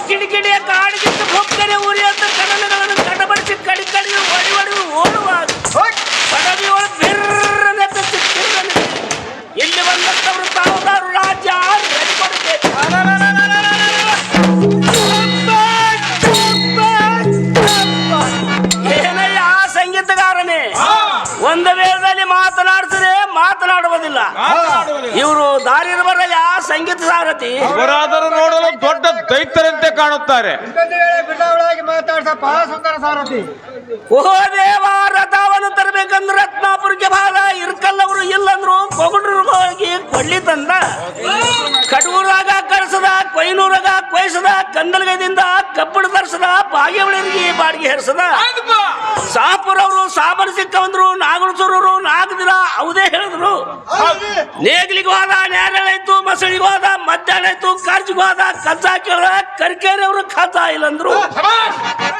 ಕಿಡಿಕಿಡಿಯ ಕಾಡಿಗಿತ್ತು ಭಕ್ತರೆ ಉರಿಯಂತ ಕಡಲಗಳನ್ನು ಕಡಬಡಿಸಿ ಕಡಿ ಕಡಿ ಒಡಿ ಒಡಿ ಓಡುವಾಗ ಪಡವಿಯೊಳ ಬಿರ್ರನೆತ್ತ ಚಿತ್ತಿರನೆ ಇಲ್ಲಿ ಬಂದಂತವರು ತಾವುದಾರು ರಾಜ್ಯ ರೆಡಿ ಕೊಡುತ್ತೆ. ಏನಯ್ಯ ಸಂಗೀತಗಾರನೇ, ಒಂದು ವೇಳೆಯಲ್ಲಿ ಮಾತನಾಡಿಸದೆ ಮಾತನಾಡುವುದಿಲ್ಲ. ಇವರು ದಾರಿ ಬರಲ್ಲ ಸಂಗೀತ ಸಾರಥಿ. ಇವರಾದರೂ ನೋಡಲು ದೊಡ್ಡ ದೈತ್ಯರಂತೆ ಕಾಣುತ್ತಾರೆ. ಓ ದೇವ, ರಥವನ್ನು ತರಬೇಕಂದ್ರೆ ರತ್ನಾಪುರಕ್ಕೆ ಬಾಲ. ಇರ್ಕಲ್ಲವರು ಇಲ್ಲಂದ್ರು ಕೊಗಡ್ರು ಹೋಗಿ ಕೊಳ್ಳಿ ತಂದ. ಕಡೂರಾಗ ಕಳಿಸದ, ಕೊಯ್ನೂರಾಗ ಕೊಯ್ಸದ, ಕಂದಲಗೈದಿಂದ ಕಬ್ಬಣ ತರಿಸದ, ಬಾಗೇವಳಿಗೆ ಬಾಡಿಗೆ ಹೆರಿಸದ. ಸಾಪುರವರು ಸಾಬರ್ ಸಿಕ್ಕವಂದ್ರು, ನಾಗಣಸೂರವರು ನಾಗದಿನ ಅವದೇ ಹೇಳಿದ್ರು. ನೇಗ್ಲಿಗೆ ಹೋದ, ನ್ಯಾಯಾಲಯತ್ತು, ಮಸಳಿಗೆ ಹೋದ, ಮಧ್ಯಾಹ್ನ ಆಯ್ತು, ಕಾರ್ಜಿಗೆ ಹೋದ, ಕಜ್ಜ ಕೇಳಿದ, ಕರ್ಕೇರಿ ಅವರು ಖಾತ ಇಲ್ಲಂದ್ರು.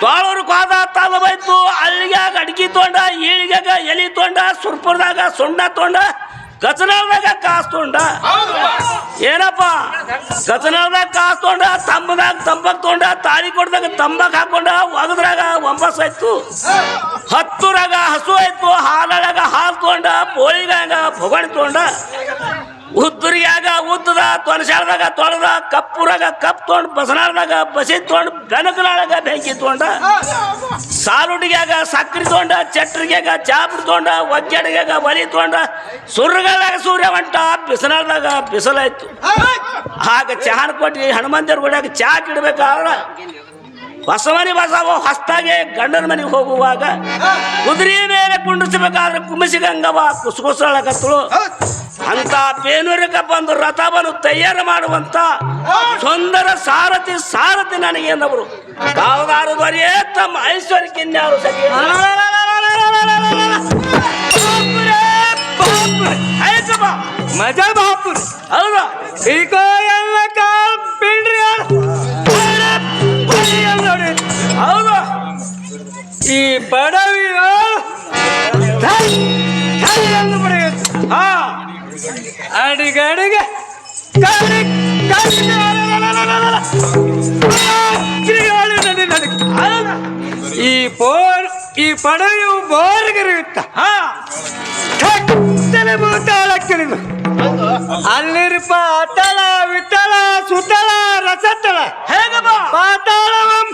ತೋಳವ್ರಿಗೆ ಹೋದ, ತಲಬಾಯ್ತು, ಅಲ್ಲಿಗ್ಯಾಗ ಅಡಿಕೆ ತೊಂಡ, ಈಳಿಗ್ಯಾಗ ಎಲಿ ತೊಂಡ, ಸುರ್ಪುರದಾಗ ಸೊಂಡ ತೊಂಡ, ಕಚನಾಳದಾಗ ಕಾಸು ತೊಂಡ. ಏನಪ್ಪ ಕಚನಾಳದಾಗ ಕಾಸು ತೊಂಡ, ತಂಬದಾಗ ತಂಬಾಕ್ ತೊಂಡ, ತಾಳಿ ಕೊಡ್ದಾಗ ತಂಬಾಕ್ ಹಾಕೊಂಡ, ಒಗದ್ರಾಗ ಒಂಬಸಾಯ್ತು, ಹತ್ತೂರಾಗ ಹಸು ಆಯ್ತು, ಹಾಲಾಗ ಹಾಲು ತೊಂಡ, ಬೋಳಿಗಾಗ ಭೊಗಣಿ ತೊಂಡ, ಉದ್ದರಿಯಾಗ ಉದ್ದದ, ತೊಲಸಾಳದಾಗ ತೊಳೆದ, ಕಪ್ಪೂರಾಗ ಕಪ್ ತೊಗೊಂಡು, ಬಸನಾಳದಾಗ ಬಸಿ ತೊಗೊಂಡು, ಬೆನಕನಾಳಾಗ ಬೆಂಕಿ ತೊಗೊಂಡ, ಸಾಲುಡಿಗ್ಯಾಗ ಸಕ್ರಿ ತೊಗೊಂಡ, ಚಟ್ರಿಗ್ಯಾಗ ಚಾಪಡಿ ತೊಗೊಂಡ, ಒಗ್ಗಡಿಗ್ಯಾಗ ಒಲಿ ತೊಗೊಂಡ, ಸುರ್ರಗಳಾಗ ಸೂರ್ಯ ಹೊಂಟ, ಬಿಸನಾಳದಾಗ ಬಿಸಿಲಾಯ್ತು. ಆಗ ಚಹಾನ ಕೊಟ್ಟು ಹನುಮಂತರ ಗುಡಿಯಾಗ ಚಹಾ ಕಿಡ್ಬೇಕಾದ್ರೆ ಹೊಸಮನಿ ಬಸವ ಹೊಸ್ತಾಗೆ ಗಂಡನ ಮನೆಗೆ ಹೋಗುವಾಗ ಕುದುರೆ ಮೇಲೆ ಕುಂಡಿಸಬೇಕಾದ್ರೆ ಕುಮಿಸಿಗಂಗವ ಕುಸುಕುಸಳಕತ್ತಳು. ಅಂತ ಬೇನೂರಿಗ ಬಂದು ರಥವನ್ನು ತಯಾರು ಮಾಡುವಂತ ಸುಂದರ ಸಾರಥಿ ಸಾರಥಿ ನನಗೇನವರು ಕಾವದಾರದವರೇ ತಮ್ಮ ಐಶ್ವರ್ಯಕ್ಕಿನ್ಯಾರು ಸರಿ. ಮಜಾ ಬಾಪುರ್ ಹೌದಾ? ಈಗ ಎಲ್ಲ ಕಾಲ್ ಬಿಡ್ರಿ ಹೌದು. ಈ ಪಡವಿಯು ಅಡಿಗೆ ಅಡಿಗೆ ಈ ಪಡವಿಯು ಬೋರ್ಗಿರುತ್ತ ಭೂತಾಳಕ್ಕಿಳಿದು ಅಲ್ಲಿರಪ್ಪ ಅತಳ ವಿತಳ ಸುತಳ ರಸತಳ ಹೇಗಪ್ಪ ಪಾತಾಳವಂ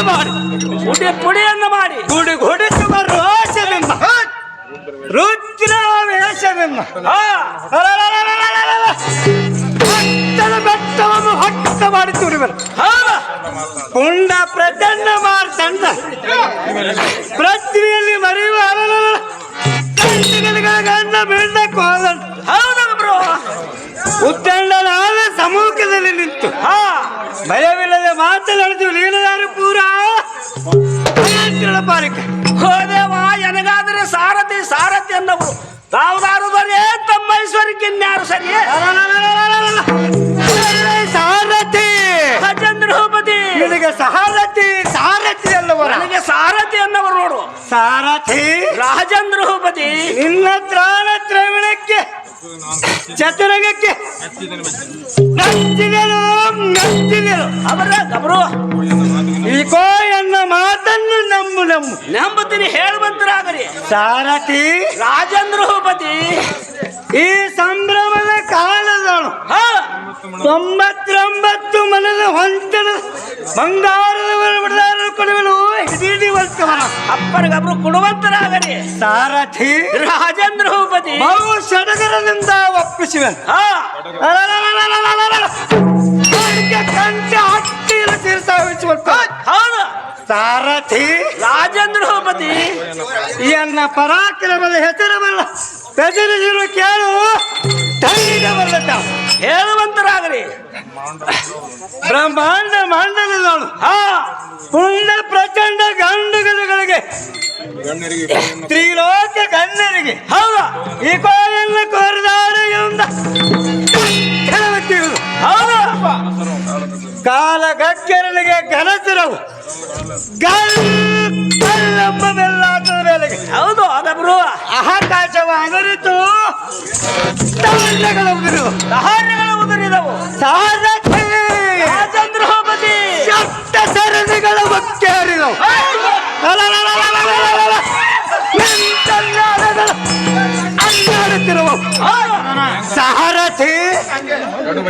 ಮಾಡಿ ಪುಡಿಯನ್ನು ಮಾಡಿ ಗುಡಿ ಹೊಡೆಸುವ ರೋಷದಿಂದ ರುದ್ರಾವೇಶದಿಂದ ಬೆಟ್ಟವನ್ನು ಹೊಟ್ಟ ಮಾಡಿ ತುರಿವರು ಪುಂಡ ಪ್ರಚಂಡ ಮಾರ್ತಂಡ ಪೃಥ್ವಿಯಲ್ಲಿ ಮರೆಯುವ ಗಂಡ ಬೀಳ್ದ ಕೋದಂಡ ಹೌದಬ್ರು ಉತ್ತಂಡನಾದ ಸಮ್ಮುಖದಲ್ಲಿ ನಿಂತು ಭಯವಿಲ್ಲದೆ ಮಾತನಾಡಿದ್ವಿ ಲೀಲದಾರ ಪೂರ ಪಾಲಿಕೆ ಹೋದೇವ ಎನಗಾದ್ರೆ ಸಾರಥಿ ಸಾರಥಿ ಅನ್ನವರು ತಾವುದಾರದವರೇ ತಮ್ಮ ಐಶ್ವರ್ಯಕ್ಕಿನ್ಯಾರು ಸರಿ. ಸಾರಥಿ ರಾಜೇಂದ್ರಭೂಪತಿ ನಿನಗೆ ಸಾರಥಿ ಸಾರಥಿ ಅಲ್ಲವರ ನನಗೆ ಸಾರಥಿ ಅನ್ನವರು ನೋಡು. ಸಾರಥಿ ರಾಜೇಂದ್ರಭೂಪತಿ ನಿನ್ನ ತ್ರಾಣ ತ್ರವಿಣಕ್ಕೆ ಚತುರಂಗಕ್ಕೆ ನಚ್ಚಿದೆನು ಅವರ ಗಬರು ಈಗೋ ಎನ್ನ ಮಾತನ್ನು ನಂಬುತ್ತೀನಿ ಹೇಳುವಂತರಾಗರಿ. ಸಾರಥಿ ರಾಜೇಂದ್ರಭೂಪತಿ ಈ ಸಂಭ್ರಮದ ಕಾಲದಳು 99 ಮನದ ಹೊಂಟದ ಬಂಗಾರದ ಕೊಡುವಳು ಹಿಡಿಯುವಂತವನ ಅಪ್ಪರಿಗಬ್ರು ಕೊಡುವಂತರಾಗರಿ. ಸಾರಥಿ ರಾಜೇಂದ್ರಭೂಪತಿ ಬಹು ಸಡಗರದಿಂದ ಒಪ್ಪಿಸುವೆ ಕಂಠ ಶಿರಸಾವಿಸುವಂತ ಹೌದು ಸಾರಥಿ ರಾಜೇಂದ್ರ ಭೂಪತಿ ಎನ್ನ ಪರಾಕ್ರಮದ ಹೆಸರವಲ್ಲ ಬೆದರಿಸಿರು ಕೇಳು ಧೈರ್ಯವಲ್ಲ ತಾವು ಹೇಳುವಂತರಾಗಲಿ. ಬ್ರಹ್ಮಾಂಡ ಮಂಡಲದವಳು ಹಾ ಪುಣ್ಯ ಪ್ರಚಂಡ ಗಂಡುಗಳಿಗೆ ತ್ರಿಲೋಕ ಗಣ್ಯರಿಗೆ ಹೌದು ಈ ಕೋಯನ್ನು ಕೋರಿದಾಡು ಎಂದ ಹೇಳುತ್ತಿರುವುದು ಹೌದು ಕಾಲ ಗಕ್ಕರನಿಗೆ ಗನಸಿರವು ಗಲ್ಲಂಬ ಬೆಲ್ಲಾಟದ ಮೇಲೆಗೆ ಹೌದು ಅದಬ್ರು ಆಕಾಶವ ಅದರಿತು ತಾಂಡಗಳ ಉದುರು ದಹಾರ್ಯಗಳು ಉದುರಿದವು. ಸಾರಥಿ ರಾಜೇಂದ್ರ ಭೂಪತಿ ಸಪ್ತ ಸರಣಿಗಳ ಒಕ್ಕೇರಿದವು ಅನ್ನಾಡುತ್ತಿರುವ ಸಾರಥಿ ಕಡು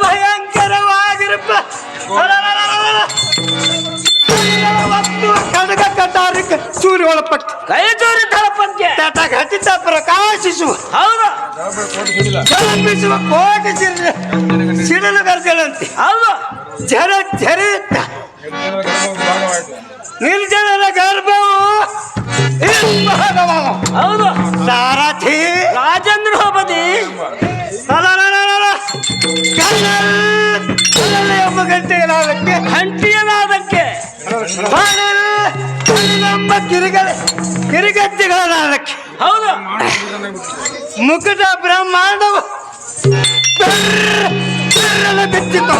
ಭಯಂಕರವಾಗಿರಪ್ಪ ಕಡಗ ಕಟಾರಿಕ ಸೂರ್ಯ ಒಳಪಟ್ಟು ಕೈ ಚೂರಿ ತಳಪಂಕೆ ತಟ ಘಟಿತ ಪ್ರಕಾಶಿಸುವ ಹೌದು ಜಲಪಿಸುವ ಕೋಟಿ ಸಿಡಲು ಗರ್ಜಲಂತೆ ಹೌದು ಜರ ಜರಿಯುತ್ತ ನಿರ್ಜನರ ಗರ್ಭವು ಹಿಂಭಾಗವಾಗುವ. ಹೌದು ಸಾರಥಿ ರಾಜೇಂದ್ರ ಭೂಪತಿ ಎಂಬ ಗಂಟೆಯಲಾದಕ್ಕೆ ಹಂಟಿಯನಾದಕ್ಕೆ ಎಂಬ ಕಿರಿಗಜ್ಜೆಗಳಾದಕ್ಕೆ ಹೌದು ಮುಕುಟ ಬ್ರಹ್ಮಾಂಡವು ಬಿಚ್ಚಿತು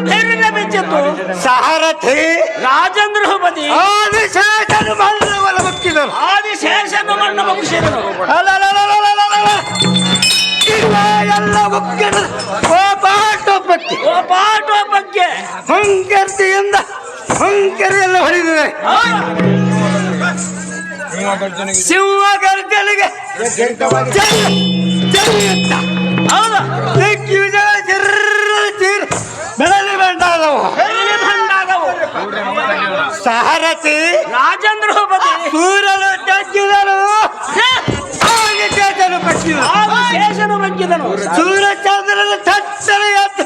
ಬೇರಿನ ಬೆಚ್ಚಿತ್ತು. ಸಾರಥಿ ರಾಜೇಂದ್ರ ಭೂಪತಿ ಆದಿಶೇಷನು ಮಣ್ಣವಲ್ಲ ಮುಕ್ಕಿದರು ಆದಿಶೇಷನು ಮಣ್ಣು ಮುಗಿಸಿದನು. ಎಲ್ಲ ಮುಕ್ಕಿದ ಕೋಪಾಟೋಪಕ್ಕೆ ಓ ಪಾಟೋ ಬಗ್ಗೆ ಹೊಂಕರ್ತಿಯಿಂದ ಹೊಂಕರಿಯೆಲ್ಲ ಹೊಡೆದಿದೆ ಸಿಂಹ ಗರ್ಜನಿಗೆ ಜರಿಯುತ್ತ ಹೌದು ಬೆಳಲಿ ಬಂಡಾದವು ಬೆಳ್ಳಿ ಭಂಡಾದವು. ಸಾರಥಿ ರಾಜೇಂದ್ರ ಭೂಪತಿ ಸೂರ್ಯನು ತಗ್ಗಿದನು ಆದಿಶೇಷನು ಪಟ್ಟಿದನು ಆದಿಶೇಷನು ಬಗ್ಗಿದನು. ಸೂರ್ಯಚಂದ್ರನ ತಟ್ಟನೆ ಎತ್ತು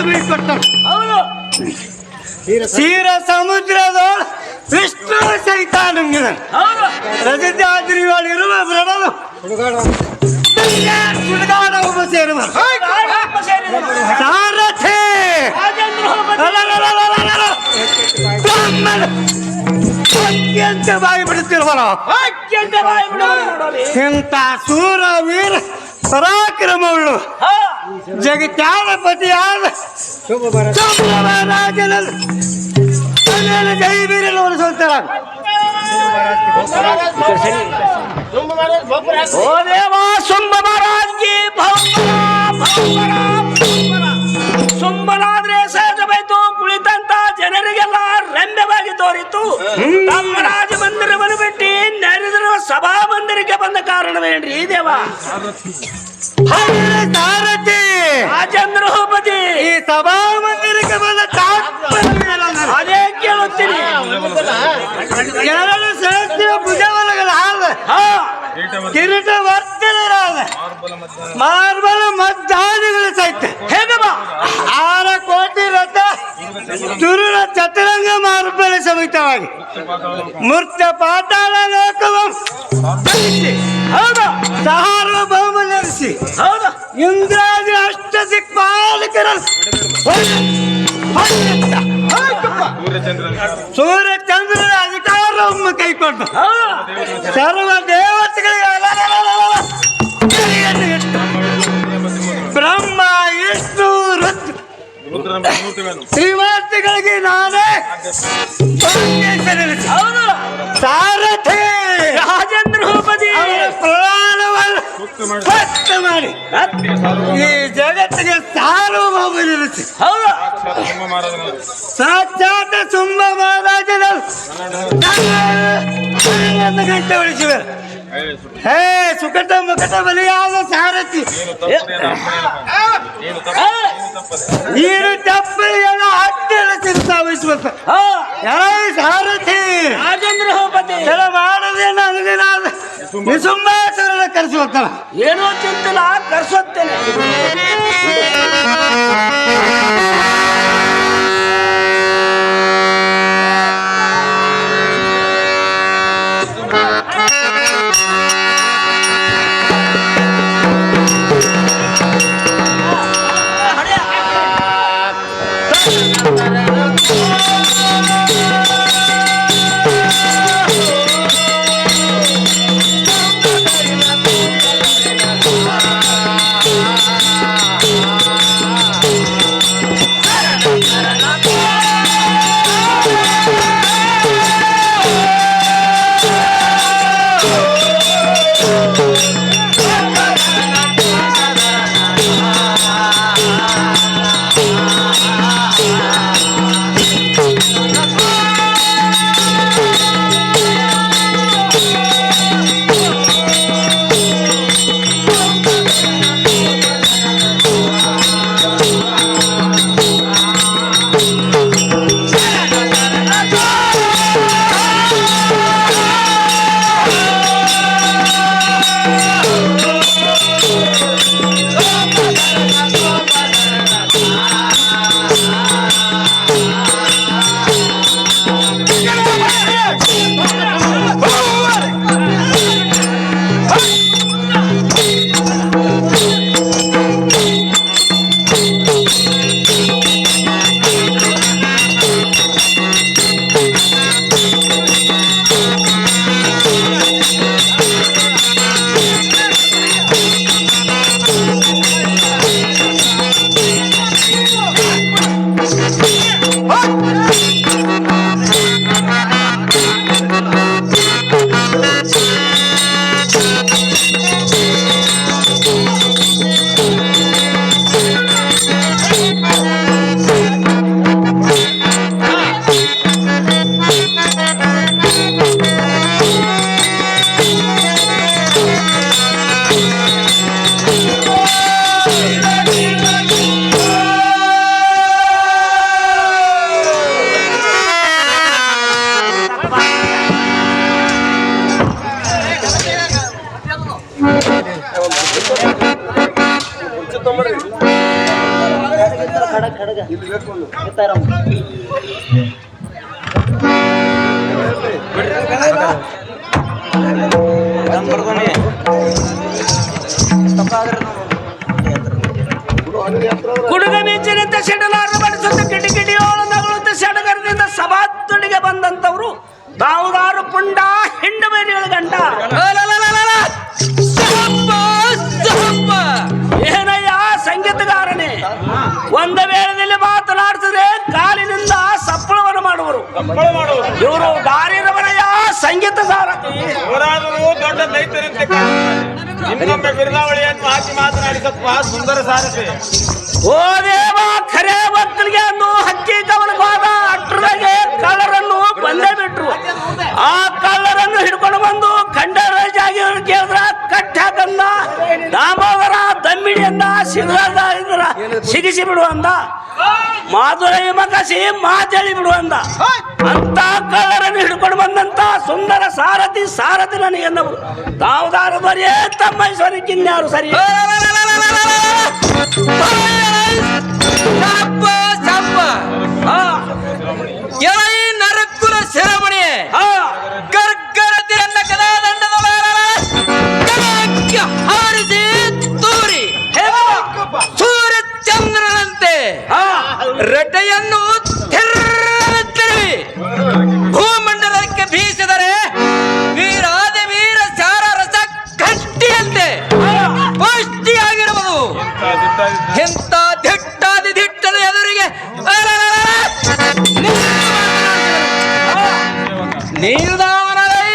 ಬೀಳ್ಕೊಟ್ಟನು ಹೌದು ಕ್ಷೀರ ಸಮುದ್ರದೊಳ ವಿಷ್ಣು ಸಹಿತ ನುಂಗಿದನು ಹೌದು ರಜತಾದ್ರಿಗಳಿರುವ ಬ್ರಡಲು ಸುಡುಗಾಡ ಒಬ್ಬ ಸೇರುವರು ರಾಜಪ್ಪ ಸೇರಿದನು. ಸಾರಥಿ ರಾಜೇಂದ್ರ ಭೂಪತಿ ಬ್ರಾಹ್ಮಣ ಅತ್ಯಂತ ಬಾಯಿ ಬಿಡುತ್ತಿರುವನು ಅತ್ಯಂತ ಬಾಯಿ ಬಿಡುವರು ನೋಡಲಿ. ಇಂಥ ಸೂರ ವೀರ ಪರಾಕ್ರಮವುಳ್ಳು ಹಾ ಜಗತ್ಯಾಧಿಪತಿಯಾದ ರಾಜನಲ್ಲಿ ಜೈ ಬೀರಲು ಒಲಿಸುತ್ತಾರೆ ಓ ದೇವ ಸುಂಬ ಮಹಾರಾಜ್ ಕಿ ಸುಂಬನಾದ್ರೆ ಸಹಜ ಬೈತು ಕುಳಿತಂತ ಜನರಿಗೆಲ್ಲ ರಂಭವಾಗಿ ತೋರಿತು. ತಮ್ಮ ರಾಜ ಮಂದಿರವನ್ನು ಬಿಟ್ಟು ನೆರೆದಿರುವ ಸಭಾ ಮಂದಿರಕ್ಕೆ ಬಂದ ಕಾರಣವೇನ್ರಿ ದೇವ? ಸಾರಥಿ ರಾಜೇಂದ್ರ ಭೂಪತಿ ಈ ಸಭಾ ಮಂದಿರಕ್ಕೆ ಬಂದ ಅದೇ ಕೇಳುತ್ತೀನಿ. ಎರಡು ಶ್ರೇಷ್ಠ ಭುಜವಲಗಳಾದ ಹಾ ಕಿರೀಟ ವರ್ತನೆಗಳಾದ ಮಾರ್ಬಲ ಮದ್ದಾದಿಗಳು ಸಹಿತ ಹೇಗಮ್ಮ 6 ಕೋಟಿ ರಥ ತುರುಳ ಚತುರಂಗ ಮಾರ್ಬಲ ಸಮೇತವಾಗಿ ಮೂರ್ತ ಪಾತಾಳ ಲೋಕವ ಹೌದು ಸಾರ್ವಭೌಮ ನಡೆಸಿ ಹೌದು ಇಂದ್ರಾದಿ ಅಷ್ಟ ದಿಕ್ಪಾಲಕರ ಸೂರ್ಯಚಂದ್ರನ ಅಧಿಕಾರವನ್ನು ಕೈಕೊಂಡು ಹೌದು ಸರ್ವ ದೇವತೆಗಳಿಗೆ ಇಟ್ಟು ಬ್ರಹ್ಮ ವಿಷ್ಣು ಶ್ರೀಮೂರ್ತಿಗಳಿಗೆ ನಾನೇ ಹೌದು ಸಾರಥಿ ರಾಜೇಂದ್ರ ಭೂಪತಿ ಪ್ರಾಣವನ್ನು ಸ್ವಚ್ಛ ಮಾಡಿ ಈ ಜಗತ್ತಿಗೆ ಸಾರ್ವಭೌಮ ನಿಲ್ಲಿಸಿ ಹೌದು ಸಾಕ್ಷಾತ್ ಸುಂಬ ಮಹಾರಾಜನ ಗಂಟೆ ಹೊಡಿಸಿವೆ ಹೇ ಸುಕಟ ಮುಕಟ ಬಲಿಯಾದ ಸಾರಥಿ ನೀನು ತಪ್ಪಲಿಗೆಲ್ಲ ಹತ್ತಿರ ತಿರುಸಾವಿಸುವ ಸಾರಥಿ ರಾಜೇಂದ್ರ ಭೂಪತಿ ಕೆಲ ಮಾಡದೆ ನನಗೆ ನಿಸುಂಬಾಸುರನ ಕರೆಸುವಂತ ಏನೋ ಚಿಂತಿಲ್ಲ ಕರ್ಸುತ್ತೇನೆ. ಕುಡುಗ ಮಿಂಚಿನಿಂದ ಸಿಡಲಾರ ಬಡಿಸುತ್ತ ಕಿಟಿಕಿಟಿಯೋಳು ನಗುಳುತ್ತ ಸಡಗರದಿಂದ ಸಭಾತುಡಿಗೆ ಬಂದಂತವ್ರು ತಾವುದಾರು ಪುಂಡ ಹಿಂಡ ಮೇಲೆ ಗಂಟ ಏನಯ್ಯ ಸಂಗೀತಗಾರನೇ, ಒಂದ ವೇಳೆಯಲ್ಲಿ ಮಾತನಾಡಿಸಿದ್ರೆ ಕಾಲಿನಿಂದ ಸಪ್ಪಳವನ್ನು ಮಾಡುವರು ಇವರು ದಾರಿರವರಯ್ಯ ಸಂಗೀತ ಸಾರಥಿ. ಇವರಾದರೂ ದೊಡ್ಡ ದೈತ್ಯರಂತೆ ಕಾಣುತ್ತಾರೆ. ಇನ್ನೊಮ್ಮೆ ಬಿರುದಾವಳಿಯನ್ನು ಹಾಕಿ ಮಾತನಾಡಿ ಸ್ವಲ್ಪ ಸುಂದರ ಸಾರಥಿ. ಓ ದೇವ, ಖರೆ ಮಕ್ಕಳಿಗೆ ಅಂದು ಹಕ್ಕಿ ಕವಲವಾದ ಅಟ್ರದಾಗೆ ಕಳ್ಳರನ್ನು ಬಂದೇ ಬಿಟ್ರು. ಆ ಕಳ್ಳರನ್ನು ಹಿಡ್ಕೊಂಡು ಬಂದು ಖಂಡರ ಜಾಗಿ ಕೇಳಿದ್ರ ಕಟ್ಟಿ ಹಾಕಂದ, ದಾಮೋದರ ದಮ್ಮಿಡಿಯಂದ, ಸಿದ್ಧರಾಜ ಇದ್ರ ಸಿಗಿಸಿ ಬಿಡುವಂದ, ಮಾಧುರೈ ಮಕಸಿ ಮಾತೇಳಿ ಬಿಡುವಂದ. ಅಂತ ಕಳ್ಳರನ್ನು ಹಿಡ್ಕೊಂಡು ಬಂದಂತ ಸುಂದರ ಸಾರಥಿ ಸಾರಥಿ ನನಗೆನ್ನವರು ತಾವುದಾರ ಬರೀ ತಮ್ಮೈಶ್ವರ್ಯಕ್ಕಿನ್ಯಾರು ಸರಿ. ನರಕುಲ ಶಿರಮಣಿ ಗರ್ಗರತಿಯನ್ನ ಕದಾದಂಡದ ಹಾರಿಸಿ ತೂರಿ ಸೂರ್ಯ ಚಂದ್ರನಂತೆ ರಟೆಯನ್ನು ತಿರುವಿ ಭೂಮಂಡಲಕ್ಕೆ ಬೀಸಿದರೆ ವೀರಾದಿ ವೀರ ಸಾರ ರಸ ಗಟ್ಟಿಯಂತೆ ಪುಷ್ಟಿಯಾಗಿರುವುದು. ಎಂತ ದಿಟ್ಟಾದಿ ದಿಟ್ಟದ ಎದುರಿಗೆ ನೀಲ್ದಾವನೈ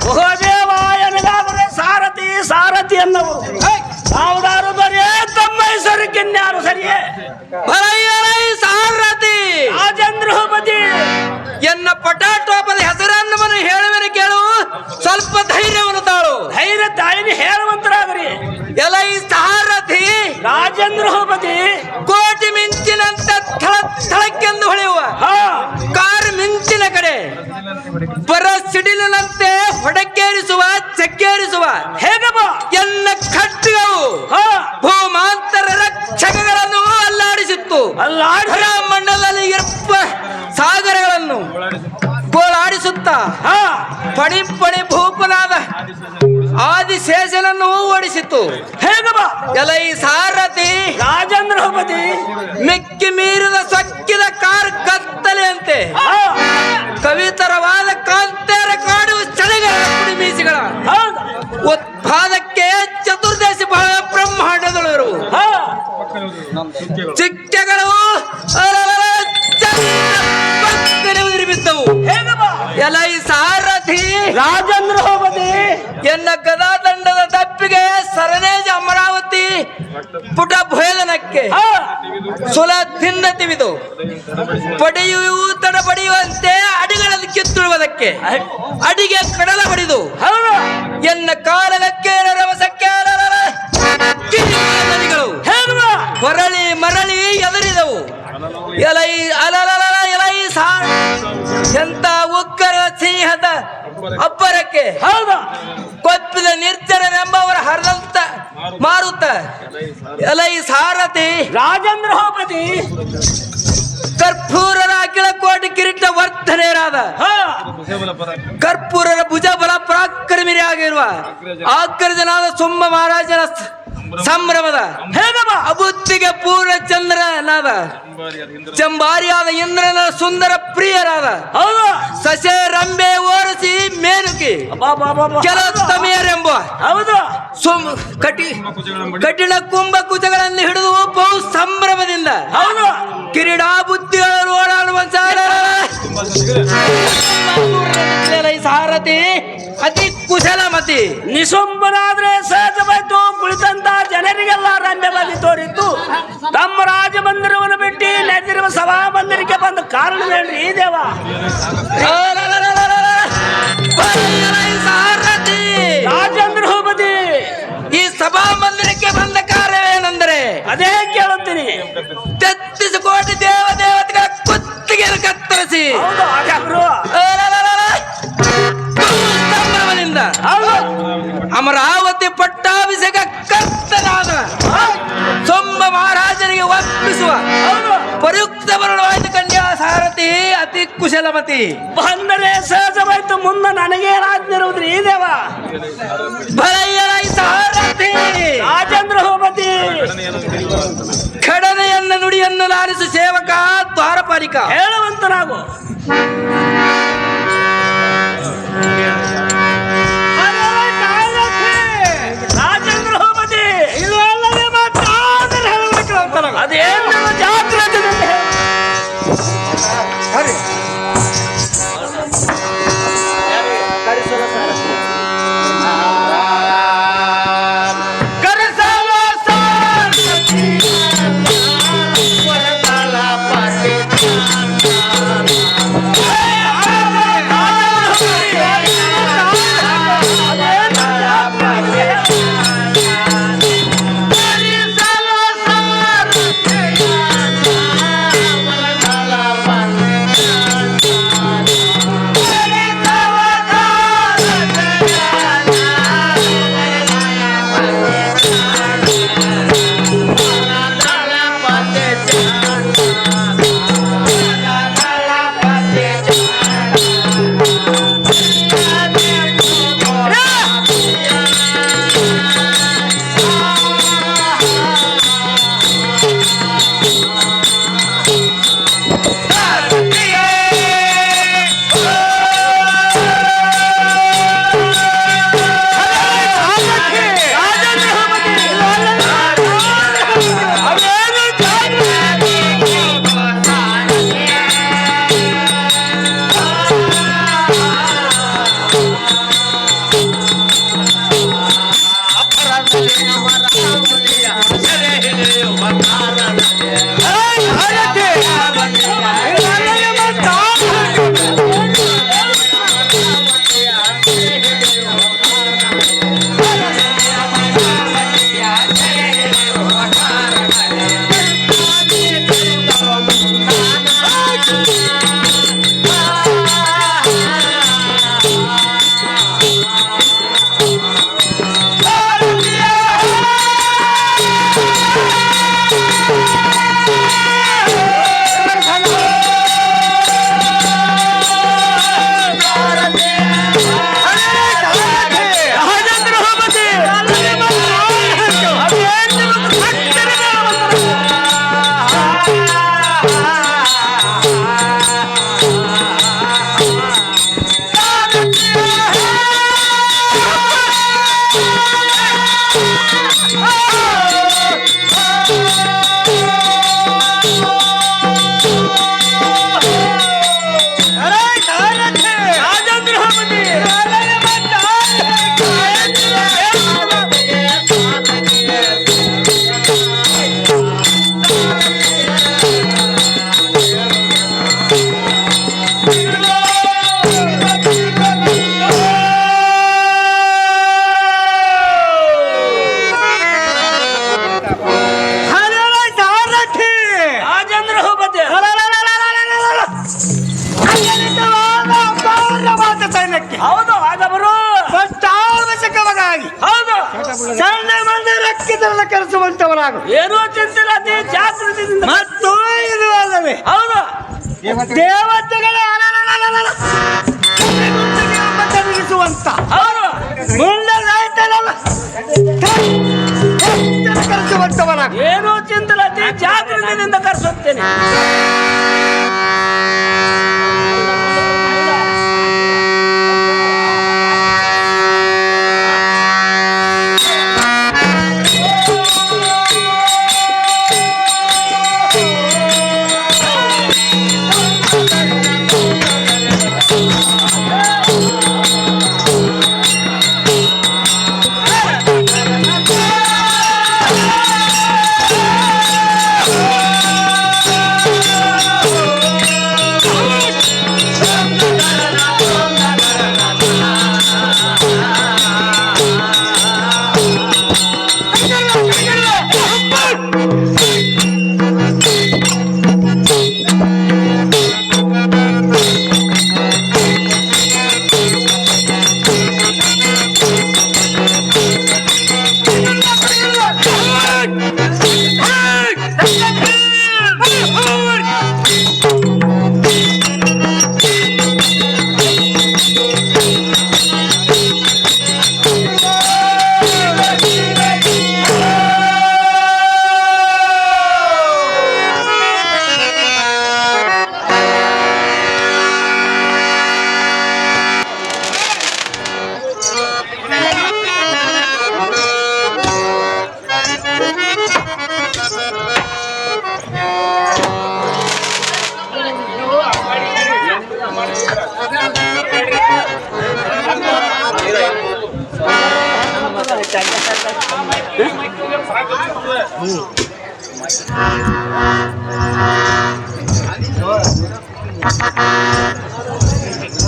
ಓ ದೇವ, ಎನಗಾದರೆ ಸಾರಥಿ ಸಾರಥಿ ಅನ್ನವರು ತಾವುದಾರು ಬರೀ ತಮ್ಮೈಶ್ವರ್ಯಕ್ಕಿನ್ಯಾರು ಸರಿಯೇ. ಸಾರಥಿ ರಾಜೇಂದ್ರಪತಿ ಎನ್ನ ಪಟಾಟೋಪದ ಹೆಸರನ್ನು ಹೇಳುವೆನು ಕೇಳು, ಸ್ವಲ್ಪ ಧೈರ್ಯವನ್ನು ತಾಳು. ಧೈರ್ಯ ತಾಯಿನಿ ಹೇಳುವಂತರಾಗ್ರಿ. ಎಲೈ ಸಾರಥಿ ರಾಜೇಂದ್ರಪತಿ ಕೋಟಿ ಮಿಂಚಿನಂತ ಥಳಕ್ಕೆಂದು ಹೊಳೆಯುವ ಕಾರು ಮಿಂಚಿನ ಕಡೆ ಬರ ಸಿಡಿಲಿನಂತೆ ಹೊಡಕ್ಕೇರಿಸುವ ಚಕ್ಕೇರಿಸುವ ಹೇಗಪ್ಪ ಎಲ್ಲ ಖಡ್ಗವು ಭೂಮಾಂತರ ರಕ್ಷಕಗಳನ್ನು ಅಲ್ಲಾಡಿಸಿತ್ತು. ಮಂಡಲದಲ್ಲಿ ಇರ್ಪ ಸಾಗರಗಳನ್ನು ಗೋಳಾಡಿಸುತ್ತ ಪಡಿ ಪಡಿ ಭೂಪನಾದ ಆದಿಶೇಷನನ್ನು ಓಡಿಸಿತು. ಹೇಗಪ್ಪ ಎಲೈ ಸಾರಥಿ ರಾಜೇಂದ್ರಪತಿ ಮೆಕ್ಕಿ ಮೀರಿದ ಸೊಕ್ಕಿದ ಕಾರ್ ಕತ್ತಲೆಯಂತೆ ಕವಿತರವಾದ ಕಾಂತೇರ ಕಾಡುವ ಚಳಿಗಳ ಕುಡಿ ಮೀಸಿಗಳ ಉತ್ಪಾದಕ್ಕೆ ಚತುರ್ದಶಿ ಬಹಳ ಬ್ರಹ್ಮಾಂಡಗಳು ಇರುವು. ಚಿಕ್ಕೆಗಳು ಬಿದ್ದವು. ಎಲೈ ಸಾರಥಿ ರಾಜೇಂದ್ರಪತಿ ಎನ್ನ ಗದಾದಂಡದ ತಪ್ಪಿಗೆ ಸರನೇಜ ಅಮರಾವತಿ ಪುಟ ಭೇದನಕ್ಕೆ ಸುಲ ತಿಂದ ತಿವಿದು ಪಡೆಯುವು ತಡ ಪಡೆಯುವಂತೆ ಅಡಿಗಳನ್ನು ಕಿತ್ತುಳುವುದಕ್ಕೆ ಅಡಿಗೆ ಕಡಲ ಬಡಿದು ಎನ್ನ ಕಾಲಕ್ಕೆ ರವಸಕ್ಕೆ ನದಿಗಳು ಹೊರಳಿ ಮರಳಿ ಎದುರಿದವು. ಎಲೈ ಅಲಲಲ ಎಲೈ ಎಂತ ಉಗ್ರ ಸಿಂಹದ ಅಬ್ಬರಕ್ಕೆ ಕೊಪ್ಪಿದ ನಿರ್ಜನವೆಂಬವರ ಹರಿದಂತ ಮಾರುತ್ತ ಎಲೈ ಸಾರಥಿ ರಾಜೇಂದ್ರಪತಿ ಕರ್ಪೂರರ ಅಖಿಲ ಕೋಟಿ ಕಿರೀಟ ವರ್ತನೆಯರಾದ ಕರ್ಪೂರರ ಭುಜ ಬಲ ಪರಾಕ್ರಮಿರಿ ಆಗಿರುವ ಆಗ್ರಜನಾದ ಸುಮ್ಮ ಮಹಾರಾಜನ ಸಂಭ್ರಮದ ಅಬುದ್ಧಿಗೆ ಪೂರ್ಣ ಚಂದ್ರನಾದ ಚಂಬಾರಿಯಾದ ಇಂದ್ರನ ಸುಂದರ ಪ್ರಿಯರಾದ ಸಸೆ ರಂಬೆ ಓರಿಸಿ ಮೇನುಕಿ ಕೆಲತ್ತಮಿಯರೆಂಬ ಹೌದು ಕಠಿಣ ಕುಂಭ ಕುಚಗಳನ್ನು ಹಿಡಿದು ಬಹು ಸಂಭ್ರಮದಿಂದ ಕಿರೀಡಾ ಬುದ್ಧಿಗಳು ಓಡಾಡುವ ಸಾರಥಿ ಅತಿ ಕುಶಲಮತಿ ನಿಶುಂಭನಾದ್ರೆ ಸಹಜವಾಯ್ತು. ಕುಳಿತಂತ ಜನರಿಗೆಲ್ಲ ರಮ್ಯ ಬದಿ ತೋರಿತ್ತು. ತಮ್ಮ ರಾಜ ಮಂದಿರವನ್ನು ಬಿಟ್ಟು ನೆರೆದಿರುವ ಸಭಾ ಮಂದಿರಕ್ಕೆ ಬಂದ ಕಾರಣವೇನ್ರಿ ಈ ದೇವ? ಸಾರಥಿ ರಾಜೇಂದ್ರಪತಿ ಈ ಸಭಾ ಮಂದಿರಕ್ಕೆ ಬಂದ ಕಾರ್ಯವೇನೆಂದರೆ ಅದೇ ಕೇಳುತ್ತೀನಿ. 33 ಕೋಟಿ ದೇವತೆಗಳ ಕುತ್ತಿಗೆಯನ್ನು ಕತ್ತರಿಸಿ ಹೌದು ಹಾಗಾದ್ರು ಸಂಭ್ರಮದಿಂದ ಅಮರಾವತಿ ಪಟ್ಟಾಭಿಷೇಕ ಕರ್ತನಾದ ಸೊಂಬ ಮಹಾರಾಜನಿಗೆ ಒಪ್ಪಿಸುವ ಪರುಕ್ತ ವರ್ಣವಾಯ್ತು ಕನ್ಯಾ ಸಾರಥಿ ಅತಿ ಕುಶಲಮತಿ. ಬಂದರೆ ಸಹಜವಾಯ್ತು, ಮುಂದೆ ನನಗೇನಾದ್ನಿರುವುದ್ರಿ ಈ ದೇವ ಭಲಯ್ಯರೈ ಸಾರಥಿ ರಾಜೇಂದ್ರ ಹೋಮತಿ ಖಡನೆಯನ್ನ ನುಡಿಯನ್ನು ಲಾಲಿಸು ಸೇವಕ ದ್ವಾರಪಾಲಿಕ ಹೇಳುವಂತನಾಗು. ರಾಜೇಂದ್ರ ಹೋಮತಿ ಅದೇನು ಜಾಗ್ರತೆ ಹೌದು ಆಗಬರು ಪಟ್ಟಾಭಿಷೇಕವಾಗಿ ಹೌದು ಸಣ್ಣ ಮಂದಿರಕ್ಕಿದರಲ್ಲ ಕೆಲಸವಂತವರಾಗು ಏನೋ ಚಿಂತಿಲ್ಲ ಅತಿ ಜಾಗೃತಿಯಿಂದ ಮತ್ತು ಇದು ಅಲ್ಲವೇ ಹೌದು ದೇವತೆಗಳೇ ತನಿಗಿಸುವಂತ ಹೌದು ಮುಂದೆ ಆಯ್ತಲ್ಲ ಕರೆಸುವಂತವರಾಗು ಏನೋ ಚಿಂತಿಲ್ಲ ಅತಿ ಜಾಗೃತಿಯಿಂದ ಕರೆಸುತ್ತೇನೆ.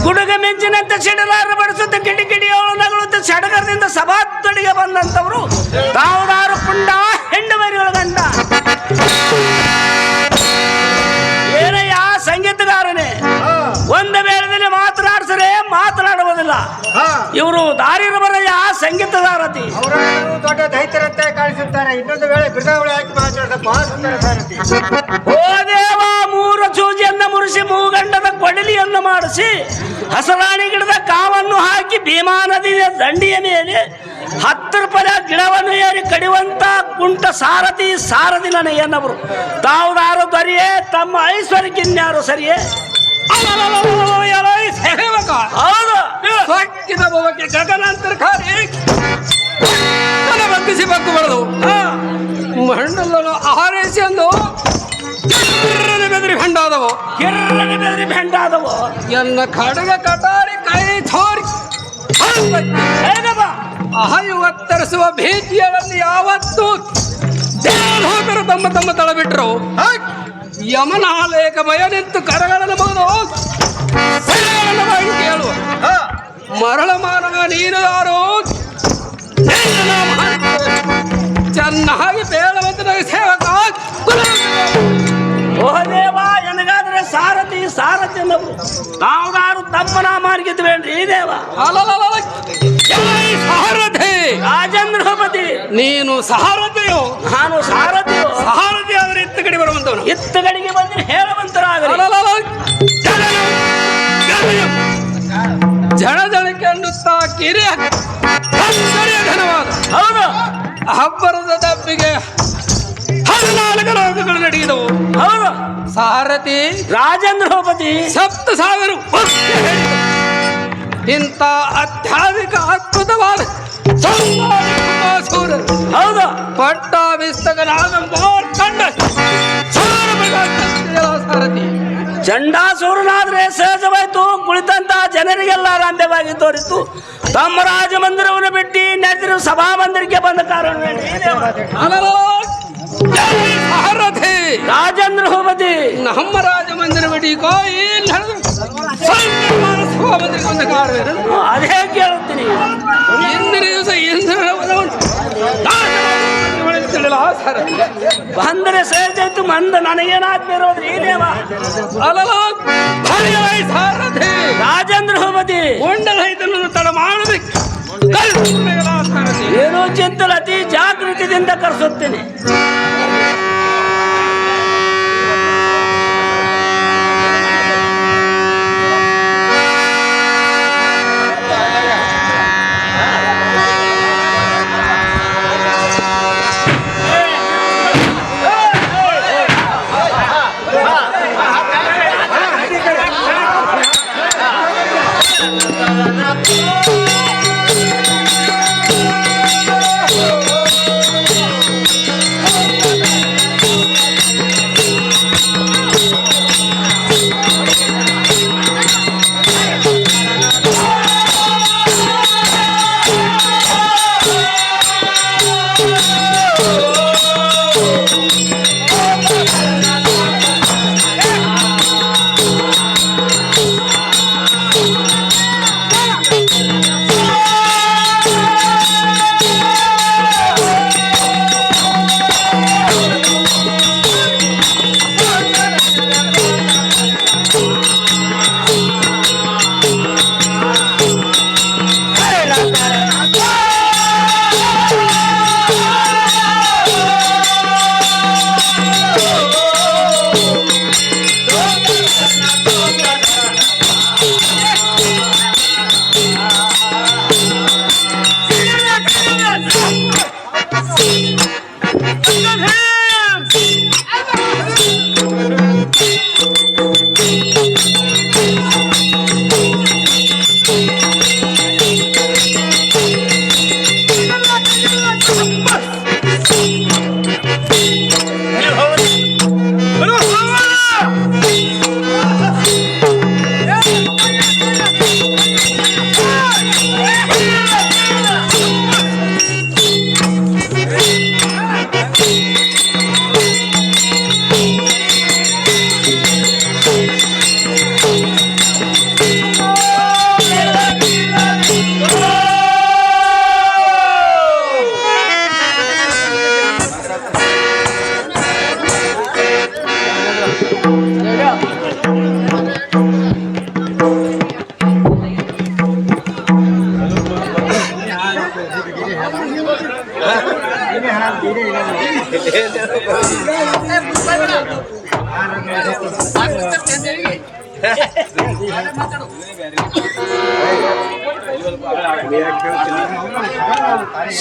ಗುಡುಗ ಮಿಂಚಿನಂತೆ ಸಿಡಿಲಾರ ಬಡಿಸುತ್ತ ಕಿಡಿ ಕಿಡಿಯೋಳು ನಗಳುತ್ತ ಸಡಗರದಿಂದ ಸಭಾತ್ವಡಿಗೆ ಬಂದಂತವರು ತಾವುದಾರು ಪುಂಡ ಹೆಂಡು ಮರಿಯೊಳಗಂಡ ಏನಯ್ಯ ಸಂಗೀತಗಾರನೇ ಒಂದು ವೇಳೆದಲ್ಲಿ ಮಾತನಾಡಿಸರೆ ಮಾತನಾಡುವುದಿಲ್ಲ. ಇವರು ದಾರಿರಬರಯ್ಯ ಸಂಗೀತಗಾರತಿ. ದೊಡ್ಡ ದೈತ್ಯರಂತೆ ಕಾಣಿಸುತ್ತಾರೆ. ಇನ್ನೊಂದು ವೇಳೆ ಬಿರುದಾವಳಿ ಹಾಕಿ ಮಾತಾಡೋದಪ್ಪ ಸುಂದರ ಸಾರಥಿ. ಓ ದೇವ, ಮೂರು ಸೂಜಿಯನ್ನ ಮುರಿಸಿ ಮೂಗಂಡದ ಕೊಡಲಿಯನ್ನು ಮಾಡಿಸಿ ಹಸರಾಣಿ ಗಿಡದ ಕಾವನ್ನು ಹಾಕಿ ಭೀಮಾ ನದಿಯ ದಂಡಿಯ ಮೇಲೆ 10 ರೂಪಾಯಿ ಗಿಡವನ್ನು ಏರಿ ಕಡಿಯುವಂತ ಕುಂಟ ಸಾರಥಿ ಸಾರಥಿ ನನಗೆನ್ನವರು ತಾವುದಾರು ದೊರೆಯೇ ತಮ್ಮ ಐಶ್ವರ್ಯಕ್ಕಿನ್ಯಾರು ಸರಿಯೇ? ಹೌದು, ಸೊಕ್ಕಿದ ಭವಕ್ಕೆ ಗಗನಾಂತರಕಾರಿ ಬಂಧಿಸಿ ಬಗ್ಗು ಬಡದು ಮಂಡಲನು ಆರೈಸಿ ಅಂದು ಬೆದರಿ ಭಂಡಾದವು ಕಿರ್ರನೆ ಬೆದರಿ ಬೆಂಡಾದವು ಎನ್ನ ಖಡ್ಗ ಕಟಾರಿ ಕೈ ಥೋರಿ ಹೇಗಪ್ಪ ಅಹಯುವತ್ತರಿಸುವ ಭೀತಿಯನ್ನು ಯಾವತ್ತು ದೇವಲೋಕರು ತಮ್ಮ ತಮ್ಮ ತಳ ಬಿಟ್ಟರು. ಯಮನಾಲೇಕ ಭಯ ನಿಂತು ಕರಗಳನ್ನು ಮುಗಿದು ಸೆರೆಗಳನ್ನು ಮಾಡಿ ಕೇಳುವ ಮರಳ ಮಾನವ ನೀನು ಯಾರು ಚೆನ್ನಾಗಿ ಬೇಡವಂತ ಸೇವಕ ಓ ದೇವ, ಎನಗಾದ್ರೆ ಸಾರಥಿ ಸಾರಥಿ ಅನ್ನೋರು ತಾವುದಾರು ತಮ್ಮನ ಮಾರ್ಗಿದ್ವೇನ್ರಿ ಈ ದೇವ? ಸಾರಥಿ ರಾಜೇಂದ್ರಪತಿ, ನೀನು ಸಾರಥಿಯೋ? ನಾನು ಸಾರಥಿಯು. ಸಾರಥಿ ಆದ್ರೆ ಇತ್ತ ಕಡೆ ಬರುವಂತವನು. ಇತ್ತ ಕಡೆಗೆ ಬಂದ್ರೆ ಹೇಳುವಂತರಾಗಲಿ. ಜನ ಜನಕ್ಕೆ ಅನ್ನುತ್ತಾ ಕಿರಿಯ ಘನವಾದ ಹೌದು, ಹಬ್ಬರದ ದಬ್ಬಿಗೆ 14 ಲೋಕಗಳು ನಡೆಯಿದವು. ಹೌದು, ಸಾರಥಿ ರಾಜೇಂದ್ರಪತಿ 7,000 ಇಂಥ ಅತ್ಯಾಧಿಕ ಅದ್ಭುತವಾದ ಹೌದು, ಪಟ್ಟಾಭಿಸ್ತಕನಾದ ಕಂಡ ಸಾರಥಿ ಚಂಡಾಸೂರನಾದ್ರೆ ಸಹಜವಾಯ್ತು. ಕುಳಿತಂತ ಜನರಿಗೆಲ್ಲ ರಾಮ್ಯವಾಗಿ ತೋರಿತು. ತಮ್ಮ ರಾಜ ಮಂದಿರವನ್ನು ಬಿಟ್ಟು ನೆರೆದಿರು ಸಭಾ ಮಂದಿರಕ್ಕೆ ಬಂದ ಕಾರಣವೇನು ಈ ದೇವ? ಸಾರಥಿ ರಾಜೇಂದ್ರಪತಿ, ನಮ್ಮ ರಾಜ ಮಂದಿರ ಬಿಡಿ ಕೋಯಿ ಸಭಾ ಮಂದಿರಕ್ಕೆ ಬಂದ ಕಾರಣವೇನು? ಅದೇ ಕೇಳುತ್ತೀನಿ. ಇಂದಿನ ದಿವಸ ಸಾರಥಿ ಬಂದರೆ ಸಹಜಾಯ್ತು, ಮಂದ ನನಗೇನಾದ್ಮೇರೋದ್ರಿ ಈ ದೇವ? ಸಾರಥಿ ರಾಜೇಂದ್ರಪತಿ, ಕೊಂಡಲೈತನನ್ನು ತಡ ಮಾಡಬೇಕು. ಏನೋ ಚಿಂತಲ ಅತಿ ಜಾಗೃತಿಯಿಂದ ಕರೆಸುತ್ತೇನೆ.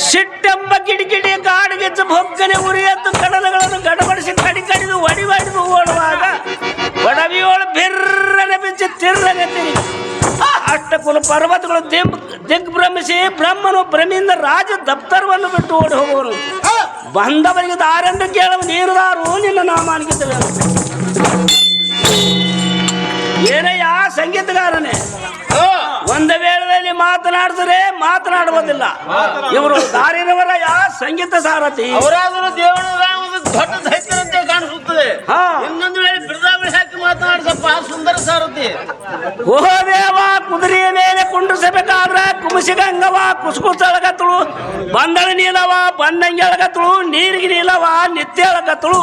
ಸಿಟ್ಟೆಂಬ ಕಿಡಿಕಿಡಿ ಕಾಡಿಗೆಚ್ಚ ಭೊಕ್ಕನೆ ಉರಿಯತ್ತು ಕಡಲಗಳನ್ನು ಗಡಬಡಿಸಿ ಕಡಿದು ಒಡಿದು ಓಡುವಾಗ ಒಡವಿಯೋಳು ಬಿರ್ರನೆ ಬಿಚ್ಚಿ ತಿರ್ರನೆ ತಿರುಗಿ ಅಷ್ಟಕುಲ ಪರ್ವತಗಳು ದಿಗ್ಭ್ರಮಿಸಿ ಬ್ರಹ್ಮನು ಭ್ರಮಿಯಿಂದ ರಾಜ ದಪ್ತರವನ್ನು ಬಿಟ್ಟು ಓಡಿ ಹೋಗುವನು. ಬಂದವರಿಗೆ ದಾರೆಂದು ಕೇಳುವ ನೀರುದಾರು ನಿನ್ನ ನಾಮಾನಿಗಿದ್ದೇವೆ. ಏನಯ್ಯ ಸಂಗೀತಗಾರನೇ, ಒಂದು ವೇಳೆಯಲ್ಲಿ ಮಾತನಾಡಿದರೆ ಮಾತನಾಡುವುದಿಲ್ಲ. ಇವರು ದಾರಿರವರಯ್ಯ ಸಂಗೀತ ಸಾರಥಿ. ಅವರಾದರೂ ದೇವರ ದೊಡ್ಡ ದೈತ್ಯರಂತೆ ಕಾಣಿಸುತ್ತದೆ. ಇನ್ನೊಂದು ವೇಳೆ ಬಿರುದಾವಳಿ ಹಾಕಿ ಮಾತನಾಡಿಸಪ್ಪ ಸುಂದರ ಸಾರಥಿ. ಓ ದೇವ, ಕುದುರೆಯ ಮೇಲೆ ಕುಂಡ್ರಿಸಬೇಕಾದ್ರೆ ಕುಮಸಿಗಂಗವ ಕುಸುಕುಸಳಗತ್ತಳು, ಬಂದಳ ನೀಲವ ಬಂದಂಗೆ ಎಳಗತ್ತಳು, ನೀರಿಗೆ ನೀಲವ ನಿತ್ಯ ಎಳಗತ್ತಳು,